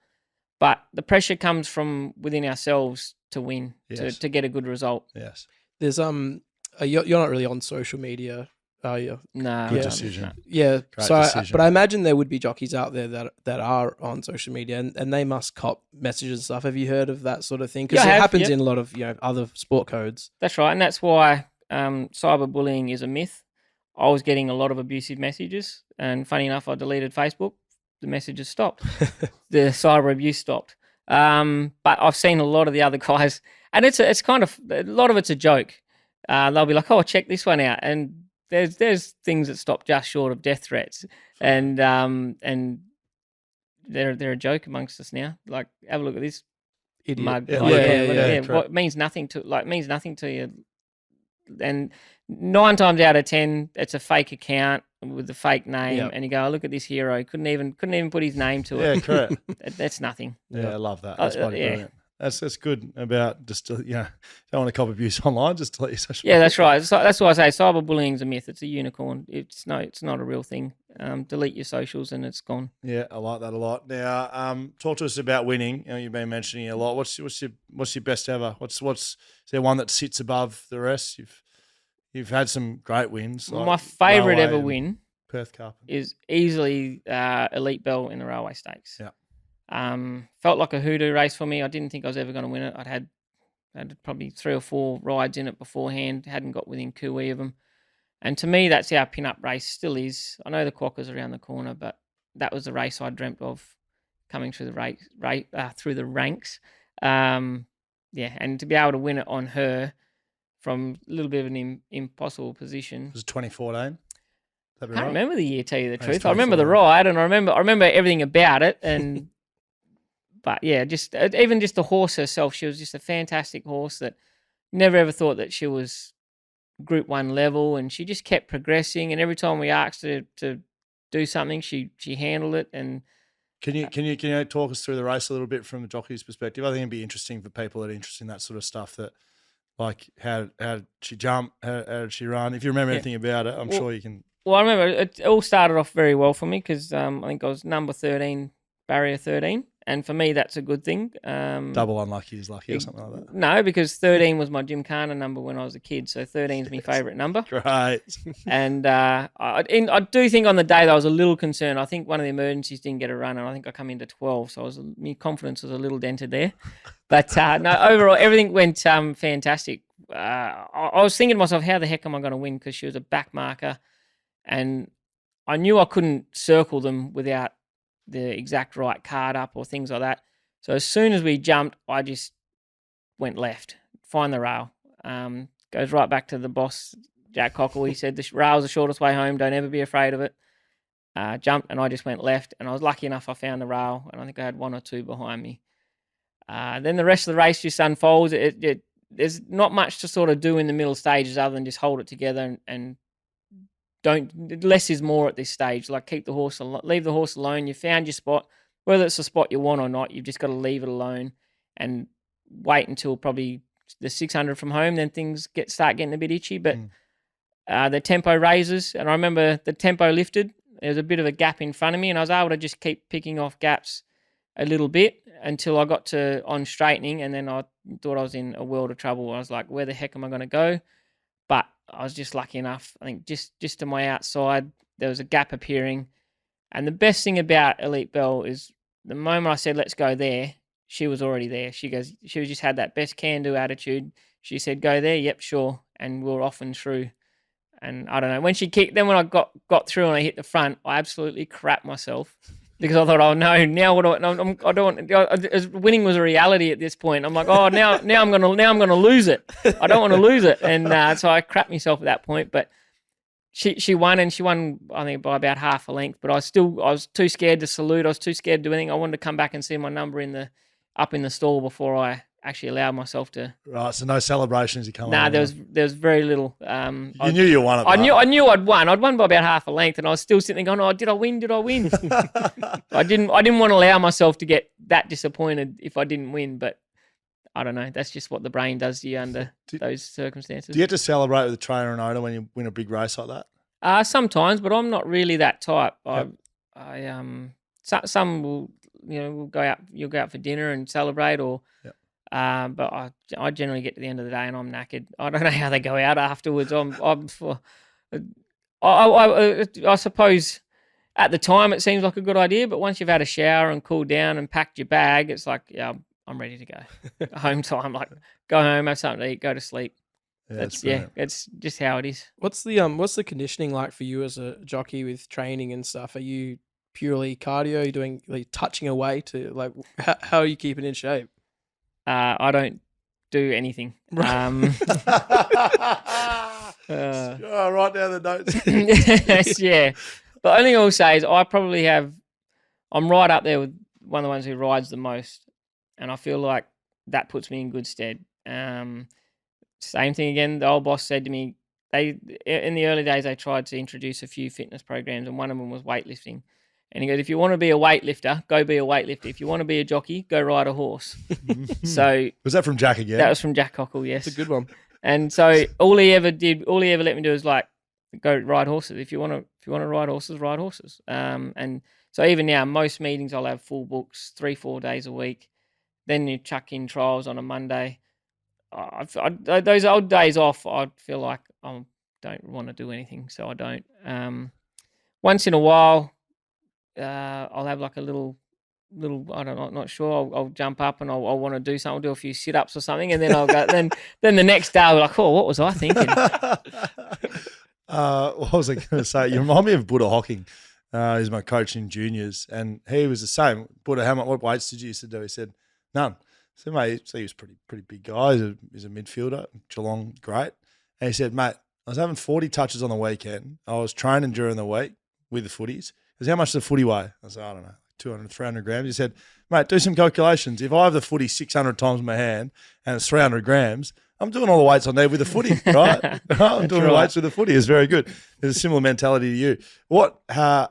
but the pressure comes from within ourselves to win, to get a good result. Yes. There's you're not really on social media, are you? No. Good decision. Yeah. Great So, decision. but I imagine there would be jockeys out there that are on social media and they must cop messages and stuff. Have you heard of that sort of thing? Because it happens in a lot of other sport codes. That's right, and that's why cyberbullying is a myth. I was getting a lot of abusive messages, and funny enough, I deleted Facebook. The messages stopped. The cyber abuse stopped. But I've seen a lot of the other guys, and it's kind of a lot of it's a joke. They'll be like, "Oh, check this one out," and there's things that stop just short of death threats, and they're a joke amongst us now. Like, have a look at this Idiot. mug. Yeah. What means nothing to you, and 9 times out of 10, it's a fake account with a fake name, and you go, "Oh, look at this hero. Couldn't even put his name to it." Yeah, correct. That's nothing. Yeah, I love that. That's bloody brilliant. That's good about just don't want to cop abuse online. Just delete your social. Yeah, that's right. So that's why I say cyberbullying is a myth. It's a unicorn. It's not a real thing. Delete your socials and it's gone. Yeah, I like that a lot. Now, talk to us about winning. You've been mentioning it a lot. What's your best ever? Is there one that sits above the rest? You've had some great wins. Like my favourite Railway ever win, Perth Cup, is easily Elite Bell in the Railway Stakes. Yeah. Felt like a hoodoo race for me. I didn't think I was ever going to win it. I'd had probably 3 or 4 rides in it beforehand. Hadn't got within cooee of them. And to me, that's our pin-up race. Still is. I know the Quokka's around the corner, but that was the race I dreamt of coming through through the ranks. And to be able to win it on her from a little bit of an impossible position. It was 2014. I can't remember the year, tell you the truth. I remember the ride and I remember everything about it. And but yeah, just even just the horse herself, she was just a fantastic horse that never ever thought that she was Group 1 level, and she just kept progressing. And every time we asked her to do something, she handled it. And can you talk us through the race a little bit from the jockey's perspective? I think it'd be interesting for people that are interested in that sort of stuff. That like how did she jump? How did she run? If you remember anything about it, I'm sure you can. Well, I remember it all started off very well for me because I think I was number 13, barrier 13. And for me, that's a good thing. Double unlucky is lucky or something like that. No, because 13 was my Gymkhana number when I was a kid. So 13 is my favourite number. Great. And I do think on the day that I was a little concerned. I think one of the emergencies didn't get a run, and I think I come into 12. So my confidence was a little dented there. But no, overall, everything went fantastic. I was thinking to myself, how the heck am I going to win? Because she was a back marker. And I knew I couldn't circle them without the exact right card up or things like that. So as soon as we jumped, I just went left, find the rail. Goes right back to the boss, Jack Cockle. He said, the rail's the shortest way home. Don't ever be afraid of it. Jumped, and I just went left. And I was lucky enough I found the rail, and I think I had 1 or 2 behind me. Then the rest of the race just unfolds. There's not much to sort of do in the middle stages other than just hold it together and less is more at this stage. Like leave the horse alone. You found your spot, whether it's a spot you want or not. You've just got to leave it alone and wait until probably the 600 from home. Then things start getting a bit itchy. But the tempo raises, and I remember the tempo lifted. There was a bit of a gap in front of me, and I was able to just keep picking off gaps a little bit until I got to on straightening, and then I thought I was in a world of trouble. I was like, where the heck am I going to go? But I was just lucky enough. I think just to my outside, there was a gap appearing. And the best thing about Elite Bell is the moment I said, let's go there, she was already there. She just had that best can-do attitude. She said, go there. Yep, sure. And we were off and through. And I don't know, when she kicked, then when I got through and I hit the front, I absolutely crapped myself. Because I thought, oh no, now what I don't want. Winning was a reality at this point. I'm like, oh now I'm gonna lose it. I don't want to lose it, and so I crapped myself at that point. But she won, and she won I think by about half a length. But I was too scared to salute. I was too scared to do anything. I wanted to come back and see my number up in the stall before I actually allow myself to. Right, so no celebrations. You come. Nah, there was very little. You knew you won it. I knew I'd won. I'd won by about half a length, and I was still sitting there going, "Oh, did I win? Did I win?" I didn't want to allow myself to get that disappointed if I didn't win, but I don't know. That's just what the brain does to you under those circumstances. Do you get to celebrate with the trainer and owner when you win a big race like that? Sometimes, but I'm not really that type. Some will, we'll go out. You'll go out for dinner and celebrate, or. Yep. But I generally get to the end of the day and I'm knackered. I don't know how they go out afterwards. I suppose at the time it seems like a good idea, but once you've had a shower and cooled down and packed your bag, it's like, yeah, I'm ready to go. Home time, like go home, have something to eat, go to sleep. It's just how it is. What's the conditioning like for you as a jockey with training and stuff? Are you purely cardio? Are you doing touching away to how are you keeping in shape? I don't do anything. Write down the notes. Yeah. The only thing I'll say is I'm right up there with one of the ones who rides the most, and I feel like that puts me in good stead. Same thing again, the old boss said to me, in the early days, they tried to introduce a few fitness programs, and one of them was weightlifting. And he goes, if you want to be a weightlifter, go be a weightlifter. If you want to be a jockey, go ride a horse. So was that from Jack again? That was from Jack Cockle, yes. It's a good one. And so all he ever let me do is go ride horses. If you want to ride horses, ride horses. And so even now, most meetings I'll have full books, 3-4 days a week. Then you chuck in trials on a Monday. Those old days off, I feel like I don't want to do anything, so I don't. Once in a while, I'll have like a little. I don't know, not sure. I'll jump up and I'll want to do something. I'll do a few sit-ups or something, and then I'll go. then the next day I'll be like, oh, what was I thinking? What was I going to say? You remind me of Buddha Hocking. He's my coach in juniors, and he was the same. Buddha, what weights did you used to do? He said none. So mate, he was pretty big guy. He's a midfielder, Geelong, great. And he said, mate, I was having 40 touches on the weekend. I was training during the week with the footies. He said, how much does the footy weigh? I was like, I don't know, 200, 300 grams. He said, mate, do some calculations. If I have the footy 600 times in my hand and it's 300 grams, I'm doing all the weights on there with the footy, right? I'm doing the weights with the footy. It's very good. There's a similar mentality to you. What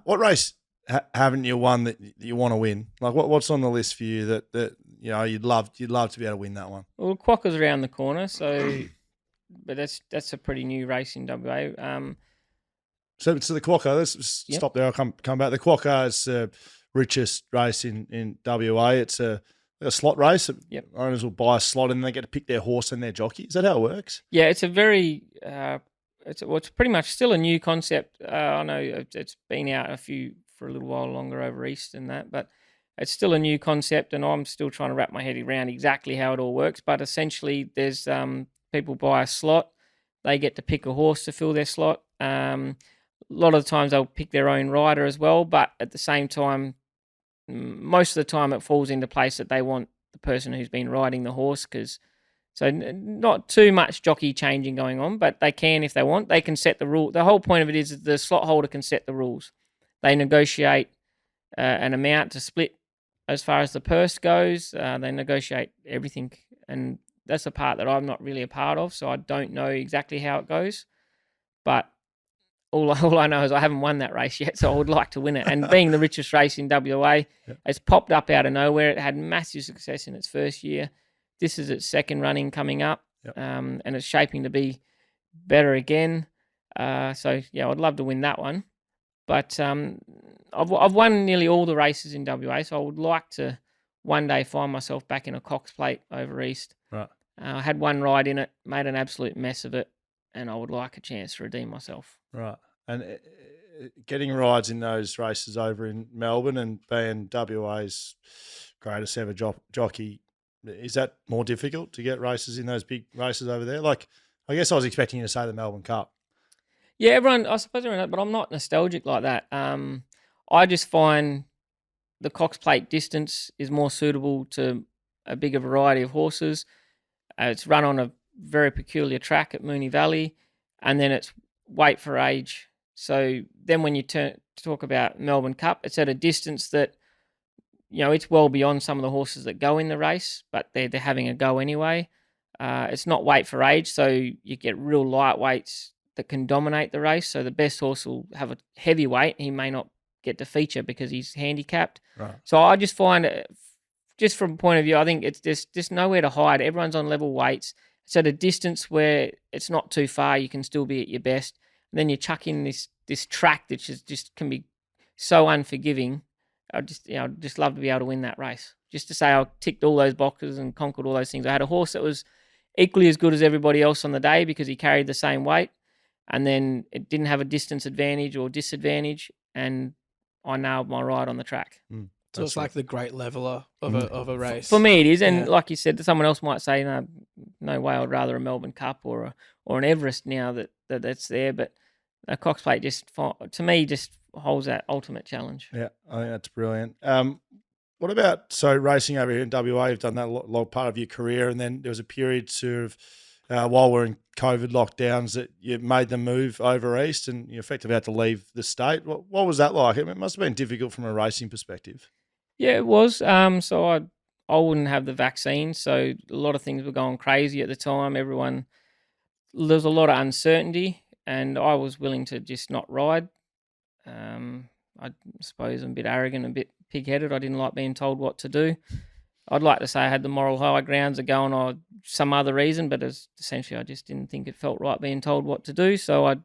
race haven't you won that you want to win? Like what's on the list for you that you'd love to be able to win that one? Well, Quokka's around the corner, so but that's a pretty new race in WA. So the Quokka, let's stop there. I'll come back. The Quokka is the richest race in WA. It's a slot race. Yep. Owners will buy a slot and they get to pick their horse and their jockey. Is that how it works? Yeah, it's a very it's pretty much still a new concept. I know it's been out for a little while longer over east and that, but it's still a new concept, and I'm still trying to wrap my head around exactly how it all works. But essentially, there's people buy a slot, they get to pick a horse to fill their slot. A lot of the times they'll pick their own rider as well, but at the same time, most of the time it falls into place that they want the person who's been riding the horse, so not too much jockey changing going on, but they can if they want. They can set the rule. The whole point of it is the slot holder can set the rules. They negotiate an amount to split as far as the purse goes. They negotiate everything, and that's a part that I'm not really a part of, so I don't know exactly how it goes. But all I know is I haven't won that race yet, so I would like to win it. And being the richest race in WA, it's popped up out of nowhere. It had massive success in its first year. This is its second running coming up, and it's shaping to be better again. So, yeah, I'd love to win that one. But I've won nearly all the races in WA, so I would like to one day find myself back in a Cox Plate over east. Right. I had one ride in it, made an absolute mess of it, and I would like a chance to redeem myself. Right. And getting rides in those races over in Melbourne and being WA's greatest ever jockey, is that more difficult to get races in those big races over there? Like, I guess I was expecting you to say the Melbourne Cup. Yeah, I suppose everyone, but I'm not nostalgic like that. I just find the Cox Plate distance is more suitable to a bigger variety of horses. It's run on a very peculiar track at Moonee Valley, and then it's weight for age. So then when you talk about Melbourne Cup, it's at a distance that, it's well beyond some of the horses that go in the race, but they're having a go anyway. It's not weight for age, so you get real lightweights that can dominate the race. So the best horse will have a heavy weight. He may not get to feature because he's handicapped. Right. So I just find it, just from a point of view, I think it's just nowhere to hide. Everyone's on level weights. It's at a distance where it's not too far. You can still be at your best. And then you chuck in this track that just can be so unforgiving. I'd just love to be able to win that race. Just to say I ticked all those boxes and conquered all those things. I had a horse that was equally as good as everybody else on the day because he carried the same weight, and then it didn't have a distance advantage or disadvantage, and I nailed my ride on the track. So it's like the great leveler of a race. For me it is, and like you said, someone else might say, no way, I'd rather a Melbourne Cup or an Everest now that's there, but a Cox Plate just holds that ultimate challenge. Yeah, I think that's brilliant. What about, racing over here in WA, you've done that a long part of your career, and then there was a period sort of while we're in COVID lockdowns that you made the move over east and you effectively had to leave the state. What was that like? It must have been difficult from a racing perspective. Yeah, it was. So I wouldn't have the vaccine, so a lot of things were going crazy at the time. There was a lot of uncertainty, and I was willing to just not ride. I suppose I'm a bit arrogant, a bit pig-headed. I didn't like being told what to do. I'd like to say I had the moral high grounds of going or some other reason, but essentially I just didn't think it felt right being told what to do. So I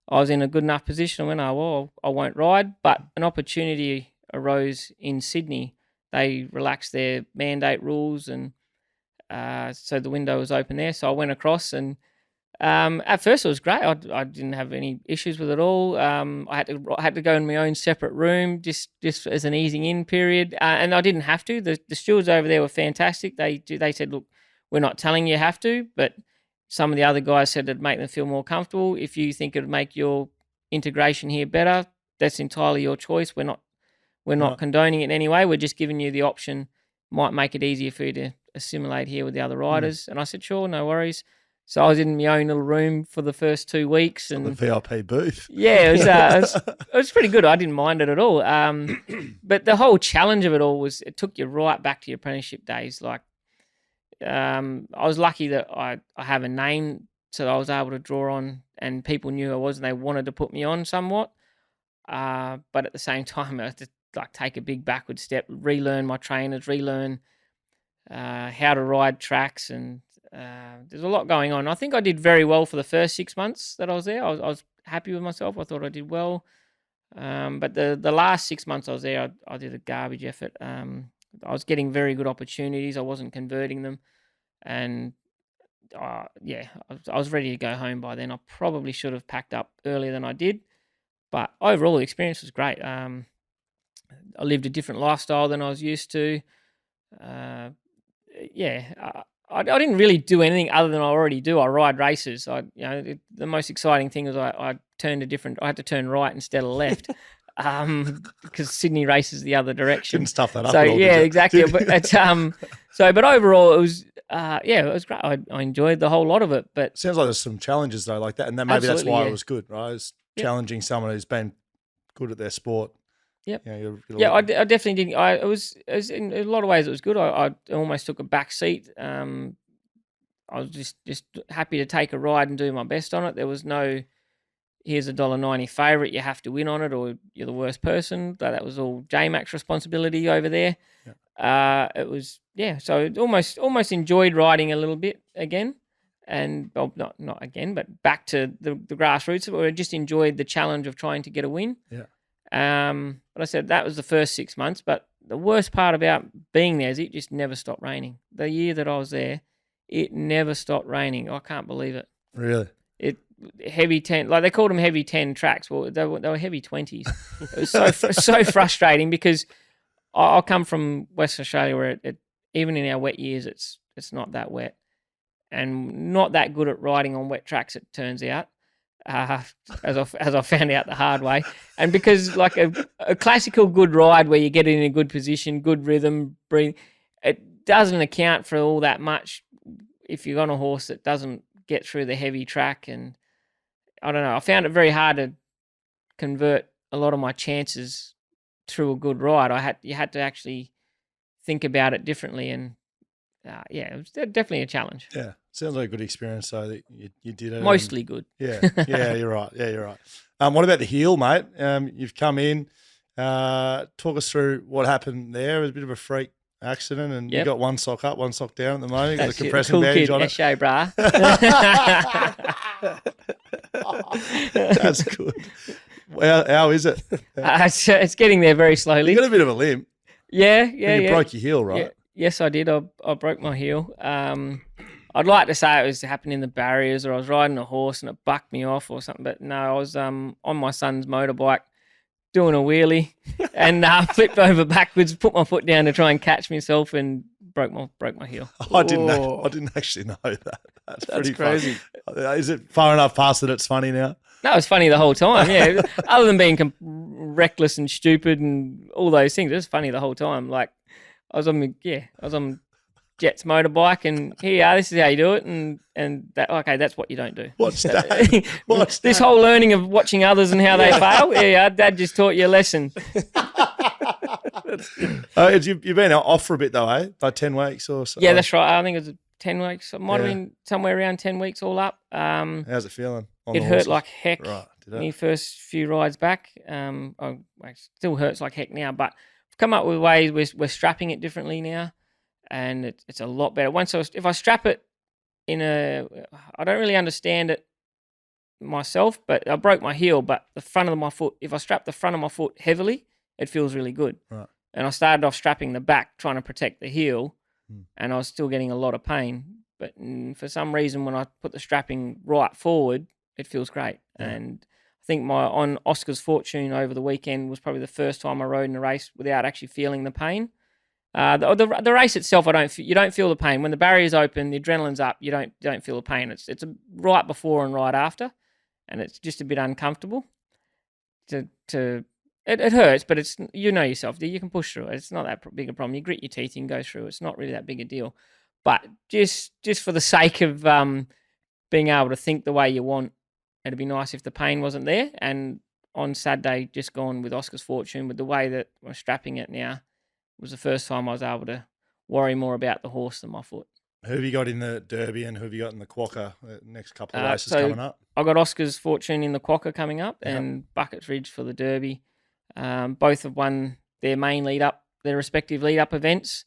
was in a good enough position. I went, I won't ride. But an opportunity arose in Sydney. They relaxed their mandate rules, and so the window was open there. So I went across, and at first it was great. I didn't have any issues with it all. I had to go in my own separate room just as an easing in period, and I didn't have to. The stewards over there were fantastic. They said, look, we're not telling you have to, but some of the other guys said it'd make them feel more comfortable. If you think it'd make your integration here better, that's entirely your choice. We're not condoning it in any way. We're just giving you the option. Might make it easier for you to assimilate here with the other riders. And I said, sure, no worries. So I was in my own little room for the first 2 weeks, and the VIP booth. Yeah, it was pretty good. I didn't mind it at all. But the whole challenge of it all was it took you right back to your apprenticeship days. Like, I was lucky that I have a name, so I was able to draw on, and people knew who I was, and they wanted to put me on somewhat. But at the same time, I had to take a big backward step, relearn my trainers, relearn how to ride tracks, and there's a lot going on. I think I did very well for the first 6 months that I was there. I was happy with myself. I thought I did well. But the last 6 months I was there, I did a garbage effort. I was getting very good opportunities. I wasn't converting them. And, I was ready to go home by then. I probably should have packed up earlier than I did. But overall, the experience was great. I lived a different lifestyle than I was used to. I didn't really do anything other than I already do. I ride races. The most exciting thing was I had to turn right instead of left, because Sydney races the other direction. Didn't stuff that up. So at all, yeah, did you? exactly. But it's, but overall it was it was great. I enjoyed the whole lot of it. But Sounds like there's some challenges though, like that, and then maybe that's Absolutely, why yeah. it was good, right? It's challenging someone who's been good at their sport. Yep. Yeah, I definitely didn't. It was in a lot of ways it was good. I almost took a back seat. I was just happy to take a ride and do my best on it. There was no, here's $1.90 favourite, you have to win on it, or you're the worst person. That was all J-Mac's responsibility over there. Yeah. It was So almost enjoyed riding a little bit again, and not again, but back to the grassroots. I just enjoyed the challenge of trying to get a win. Yeah. But I said that was the first 6 months. But the worst part about being there is it just never stopped raining. The year that I was there, it never stopped raining. I can't believe it. Really? Heavy 10, like they called them heavy 10 tracks. Well, they were heavy 20s. It was so frustrating because I come from Western Australia where even in our wet years, it's not that wet, and not that good at riding on wet tracks. It turns out. As I found out the hard way, and because like a classical good ride where you get in a good position, good rhythm, breathe, it doesn't account for all that much if you're on a horse that doesn't get through the heavy track. And I don't know, I found it very hard to convert a lot of my chances through a good ride. You had to actually think about it differently. And it was definitely a challenge. Yeah, sounds like a good experience. So that you did it. Mostly good. Yeah, you're right. Yeah, you're right. What about the heel, mate? You've come in. Talk us through what happened there. It was a bit of a freak accident, and you got one sock up, one sock down at the moment. You got a compressing cool bandage kid, on it. Esho bra. That's good. Well, how is it? It's getting there very slowly. You got a bit of a limp. Yeah. You broke your heel, right? Yeah. Yes, I did. I broke my heel. I'd like to say it was happening in the barriers, or I was riding a horse and it bucked me off or something. But no, I was on my son's motorbike doing a wheelie and flipped over backwards, put my foot down to try and catch myself, and broke my heel. I didn't actually know that. That's pretty crazy. Funny. Is it far enough past that it's funny now? No, it's funny the whole time. Yeah, other than being reckless and stupid and all those things, it was funny the whole time. Like I was on Jet's motorbike, and here you are, this is how you do it, and that, okay, that's what you don't do. What's that? What's this that? whole learning of watching others and how they fail? Yeah, Dad just taught you a lesson. You've been off for a bit though, eh? About 10 weeks or so. Yeah, that's right. I think it was 10 weeks. It might have been somewhere around 10 weeks all up. How's it feeling? It hurt like heck. Right. The first few rides back. It still hurts like heck now, but I've come up with ways. We're strapping it differently now, and it's a lot better. If I strap it I don't really understand it myself, but I broke my heel, but the front of my foot, if I strap the front of my foot heavily, it feels really good. Right. And I started off strapping the back, trying to protect the heel, and I was still getting a lot of pain. But for some reason, when I put the strapping right forward, it feels great. Yeah. And I think on Oscar's Fortune over the weekend was probably the first time I rode in a race without actually feeling the pain. The race itself, you don't feel the pain. When the barrier's open, the adrenaline's up, you don't feel the pain. It's right before and right after, and it's just a bit uncomfortable. It hurts, but it's, you know yourself, you can push through it. It's not that big a problem. You grit your teeth, you can go through it. It's not really that big a deal. But just for the sake of being able to think the way you want, it'd be nice if the pain wasn't there. And on Saturday, just gone with Oscar's Fortune, with the way that we're strapping it now, was the first time I was able to worry more about the horse than my foot. Who have you got in the Derby and who have you got in the Quokka next couple of races coming up? I got Oscar's Fortune in the Quokka coming up and Buckets Ridge for the Derby. Both have won their respective lead-up events.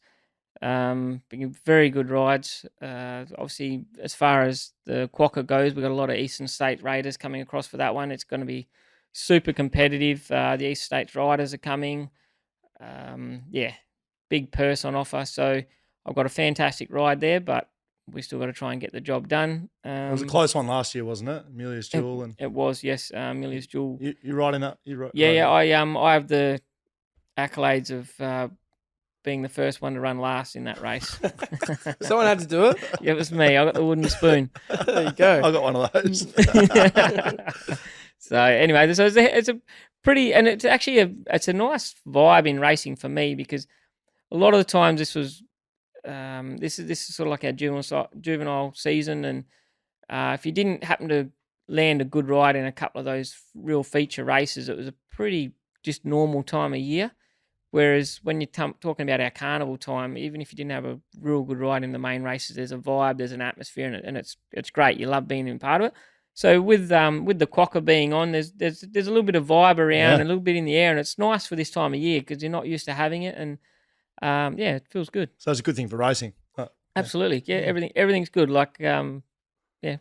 Been very good rides. Obviously, as far as the Quokka goes, we've got a lot of Eastern State Raiders coming across for that one. It's going to be super competitive. The Eastern States Riders are coming. Big purse on offer. So I've got a fantastic ride there, but we still got to try and get the job done. It was a close one last year, wasn't it? Amelia's Jewel. It was, yes. Amelia's Jewel. You riding that? I have the accolades of being the first one to run last in that race. Someone had to do it? Yeah, it was me. I got the wooden spoon. There you go. I got one of those. So anyway, it's a pretty, and it's actually it's a nice vibe in racing for me, because a lot of the times this is sort of like our juvenile season, and if you didn't happen to land a good ride in a couple of those real feature races, it was a pretty just normal time of year. Whereas when you're talking about our carnival time, even if you didn't have a real good ride in the main races, there's a vibe, there's an atmosphere in it, and it's great. You love being in part of it. So with the Quokka being on, there's a little bit of vibe around, and a little bit in the air, and it's nice for this time of year because you're not used to having it, and it feels good. So it's a good thing for racing. Absolutely, everything's good. Like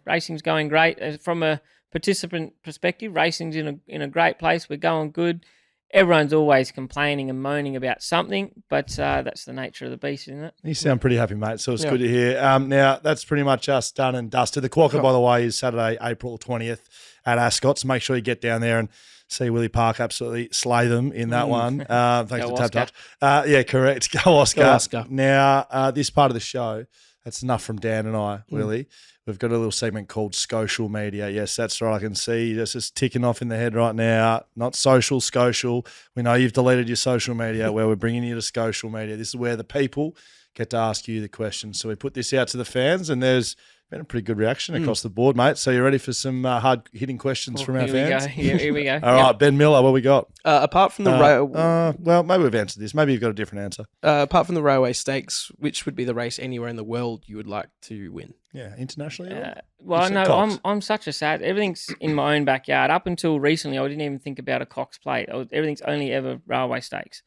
racing's going great from a participant perspective. Racing's in a great place. We're going good. Everyone's always complaining and moaning about something, but that's the nature of the beast, isn't it? You sound pretty happy, mate, so it's good to hear. Now, that's pretty much us done and dusted. The Quokka, by the way, is Saturday, April 20th at Ascot, so make sure you get down there and see Willie Park absolutely slay them in that one. Thanks to TABtouch. Yeah, correct. Go Oscar. Go Oscar. Now, this part of the show, that's enough from Dan and I, Willie. We've got a little segment called social media. Yes, that's right. I can see this is ticking off in the head right now. Not social, social. We know you've deleted your social media where we're bringing you to social media. This is where the people get to ask you the questions. So we put this out to the fans, and there's been a pretty good reaction across the board, mate. So you ready for some hard-hitting questions from our fans? Here we go. All right, Ben Miller, what we got? Apart from the rail, well, maybe we've answered this. Maybe you've got a different answer. apart from the railway stakes, which would be the race anywhere in the world you would like to win? Yeah, internationally. Well, said no, Cox. I'm such a sad. Everything's in my own backyard. Up until recently, I didn't even think about a Cox Plate. Everything's only ever railway stakes.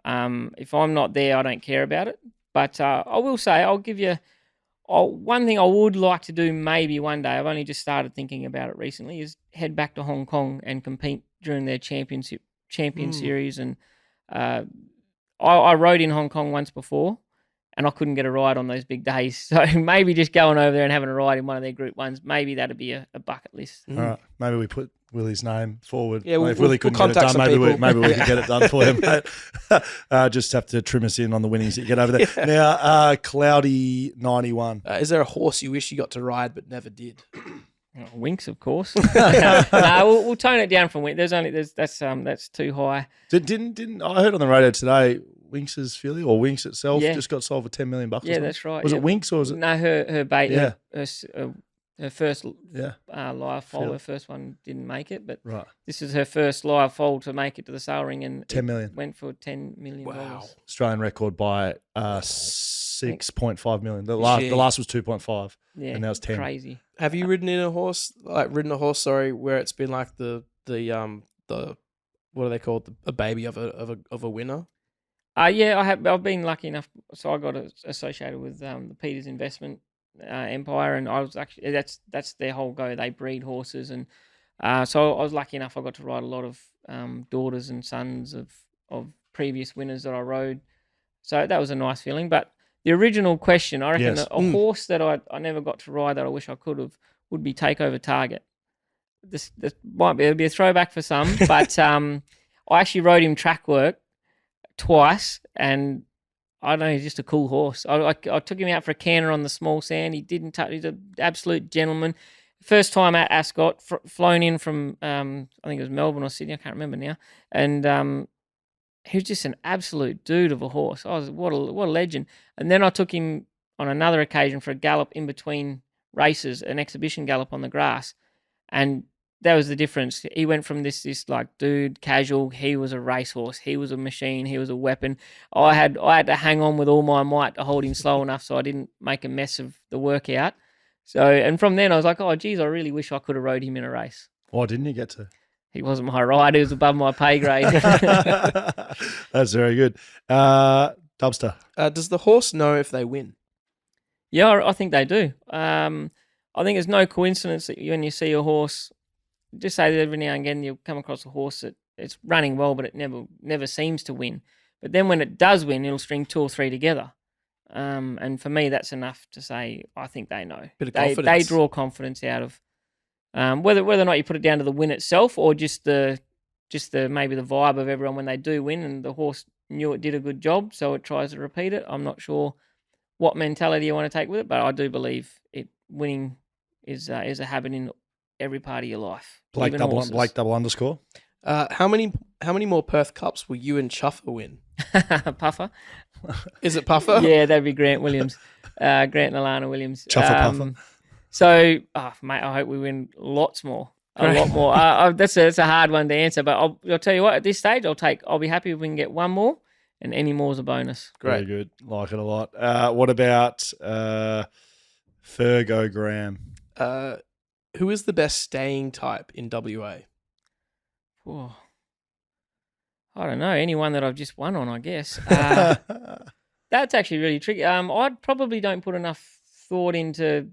If I'm not there, I don't care about it. But I will say, I'll give you one thing I would like to do maybe one day. I've only just started thinking about it recently. Is head back to Hong Kong and compete during their champion series. And I rode in Hong Kong once before, and I couldn't get a ride on those big days. So maybe just going over there and having a ride in one of their Group 1s, maybe that'd be a bucket list. All right, maybe we put Willie's name forward. Yeah, if Willie couldn't get it done, maybe we could get it done for him. Mate. Just have to trim us in on the winnings that you get over there. Yeah. Now, Cloudy 91. Is there a horse you wish you got to ride but never did? Winks, of course. No, we'll tone it down from Winks. That's too high. Didn't I heard on the radio today? Winx's filly or Winx itself just got sold for $10 million. Yeah, that's right. Was it Winx or was it? No, her baby. Yeah. Her first live foal, her first one didn't make it, but this is her first live foal to make it to the sale ring, and $10 million. Went for $10 million. Wow. Australian record by 6.5 million. The last was 2.5. Yeah, and now it's 10. Crazy. Have you ridden a horse where it's been like the what are they called? A baby of a winner? Yeah, I have. I've been lucky enough, so I got associated with the Peters Investment Empire, and I was actually that's their whole go. They breed horses, and so I was lucky enough. I got to ride a lot of daughters and sons of previous winners that I rode. So that was a nice feeling. But the original question, I reckon, a horse that I never got to ride that I wish I could have would be Takeover Target. This might be a throwback for some, but I actually rode him track work twice, and I don't know, he's just a cool horse. I took him out for a canter on the small sand. He didn't touch. He's an absolute gentleman. First time at Ascot, flown in from I think it was Melbourne or Sydney. I can't remember now. And he was just an absolute dude of a horse. What a legend. And then I took him on another occasion for a gallop in between races, an exhibition gallop on the grass, and that was the difference. He went from this like dude, casual. He was a racehorse. He was a machine. He was a weapon. I had to hang on with all my might to hold him slow enough so I didn't make a mess of the workout. So, and from then I was like, oh, geez, I really wish I could have rode him in a race. Why didn't you get to? He wasn't my rider. He was above my pay grade. That's very good. Dubster. Does the horse know if they win? Yeah, I think they do. I think it's no coincidence that when you see a horse, just say that every now and again you'll come across a horse that it's running well, but it never seems to win. But then when it does win, it'll string 2 or 3 together. And for me, that's enough to say I think they know. Bit of confidence. They draw confidence out of whether or not you put it down to the win itself or just the maybe the vibe of everyone when they do win, and the horse knew it did a good job, so it tries to repeat it. I'm not sure what mentality you want to take with it, but I do believe winning is a habit in every part of your life. Blake double underscore. How many more Perth Cups will you and Chuffer win? Puffer. Is it Puffer? Yeah, that'd be Grant Williams. Grant and Alana Williams. Chuffer Puffer. So, mate, I hope we win lots more. A lot more. That's a hard one to answer, but I'll tell you what, at this stage, I'll be happy if we can get one more, and any more is a bonus. Great. Very good. Like it a lot. What about Fergo Graham? Who is the best staying type in WA? Oh, I don't know. Anyone that I've just won on, I guess. That's actually really tricky. I probably don't put enough thought into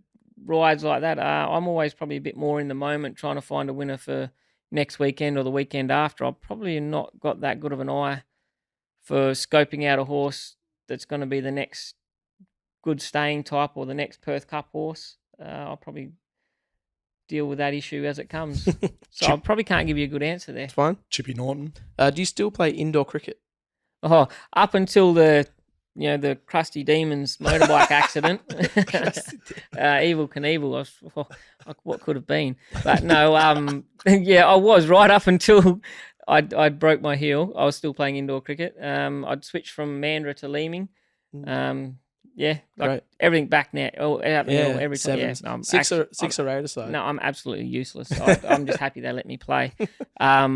rides like that. I'm always probably a bit more in the moment trying to find a winner for next weekend or the weekend after. I've probably not got that good of an eye for scoping out a horse that's going to be the next good staying type or the next Perth Cup horse. I'll probably deal with that issue as it comes. So I probably can't give you a good answer there. It's fine. Chippy Norton. Do you still play indoor cricket? Oh, up until the Crusty Demons motorbike accident. Evil Knievel. What could have been? But no, I was right up until I broke my heel. I was still playing indoor cricket. I'd switched from Mandurah to Leeming. Yeah, like Great. everything back now, out the middle every time. Yeah, sevens. no, I'm Six actually- or eight aside. No, I'm absolutely useless. I'm just happy they let me play. I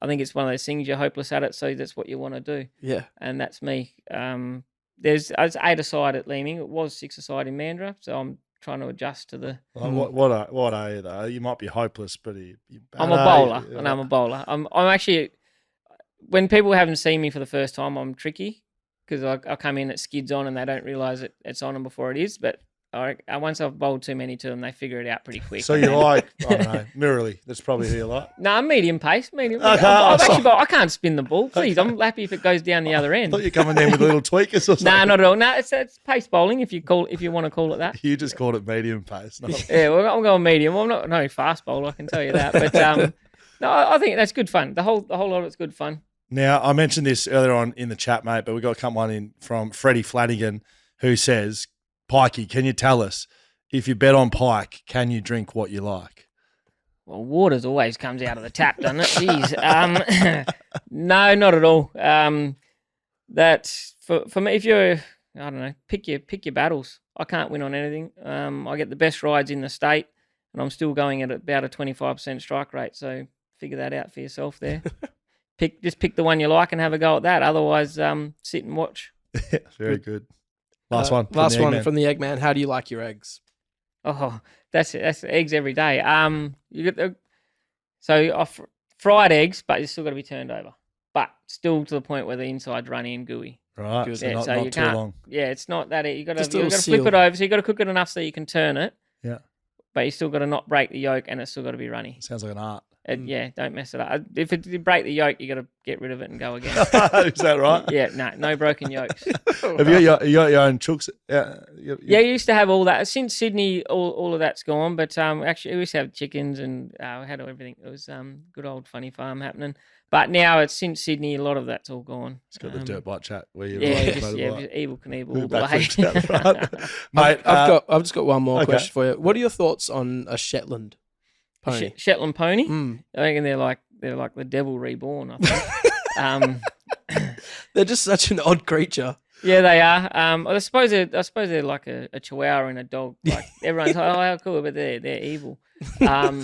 think it's one of those things you're hopeless at it, so that's what you want to do, Yeah. and that's me. It's 8 aside at Leeming. It was 6 aside in Mandurah, so I'm trying to adjust to the. What are you though? You might be hopeless, but I'm a bowler. I know I'm a bowler. I'm actually. When people haven't seen me for the first time, I'm tricky because I come in, it skids on, and they don't realise it's on them before it is. But once I've bowled too many to them, they figure it out pretty quick. So you like, I don't know, Mirrorly. That's probably who you like. No, I'm medium pace. Medium. Okay, I've actually got. I can't spin the ball. Please, I'm happy if it goes down the other I end. thought you were coming in with little tweakers or something. No, not at all. No, it's pace bowling if you want to call it that. You just called it medium pace. No. Yeah, well, I'm going medium. Well, I'm not no fast bowler, I can tell you that. But no, I think that's good fun. The whole lot of it's good fun. Now, I mentioned this earlier on in the chat, mate, but we got to come one in from Freddie Flanagan, who says, Pikey, can you tell us, if you bet on Pike, can you drink what you like? Well, water's always comes out of the tap, doesn't it? Jeez. No, not at all. That's for me. If you're, I don't know, pick your battles. I can't win on anything. I get the best rides in the state, and I'm still going at about a 25% strike rate. So figure that out for yourself there. Just pick the one you like and have a go at that. Otherwise, sit and watch. Very good. Last one. Last one from the Eggman. How do you like your eggs? Oh, that's it. That's eggs every day. You get fried eggs, but it's still got to be turned over. But still to the point where the inside's runny and gooey. Right. Good. So Yeah, not, so not you too can't. long. Yeah, it's not that. You got Just a to little flip seal. it over. So you got to cook it enough so you can turn it. Yeah. But you still got to not break the yolk, and it's still got to be runny. Sounds like an art. Yeah, don't mess it up. If you break the yolk, you got to get rid of it and go again. Is that right? Yeah, no broken yolks. Have you got your own chooks? Yeah. Yeah, you used to have all that. Since Sydney, all of that's gone. But actually, we used to have chickens and we had everything. It was good old funny farm happening. But now it's since Sydney, a lot of that's all gone. It's got the dirt bite chat where you Just Evil Knievel all the way. backflips down the front. Mate, I've just got one more okay. question for you. What are your thoughts on a Shetland pony? Shetland pony. Mm. I reckon they're like the devil reborn. I think. They're just such an odd creature. Yeah, they are. I suppose they're like a chihuahua and a dog. Like everyone's like, oh, how cool, but they're evil. That's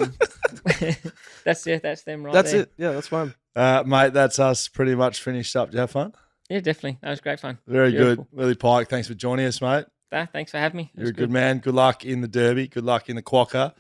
them right That's there. it. Yeah, that's fine. mate, that's us pretty much finished up. Did you have fun? Yeah, definitely. That was great fun. Very Beautiful. good. Willie Pike, thanks for joining us, mate. Thanks for having me. It You're was a good man. Good luck in the Derby. Good luck in the Quokka.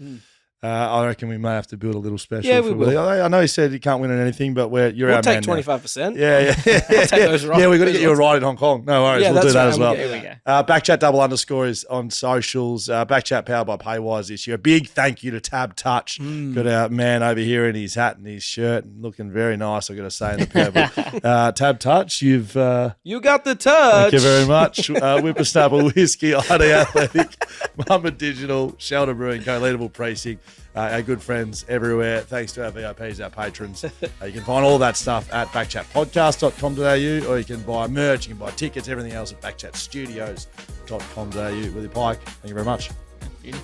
I reckon we may have to build a little special Yeah, for we Willie. will. I know he said he can't win on anything, but you're We'll our take man now. 25%. Yeah. I'll take those Yeah, we've got to get you a those ride in Hong Kong. No worries. Yeah, we'll do that's that right. as well. There we go. BackChat __ is on socials. BackChat powered by Paywise this year. A big thank you to TABtouch. Got our man over here in his hat and his shirt and looking very nice, I've got to say, in the pair. TABtouch, you've... You got the touch. Thank you very much. Whippersnapper Whisky, ID Athletic, Mamba Digital, Shelter Brewing Co, Leadable Precinct, our good friends everywhere. Thanks to our VIPs, our patrons. You can find all that stuff at backchatpodcast.com.au, or you can buy merch, you can buy tickets, everything else at backchatstudios.com.au. Willie Pike, thank you very much. Beauty.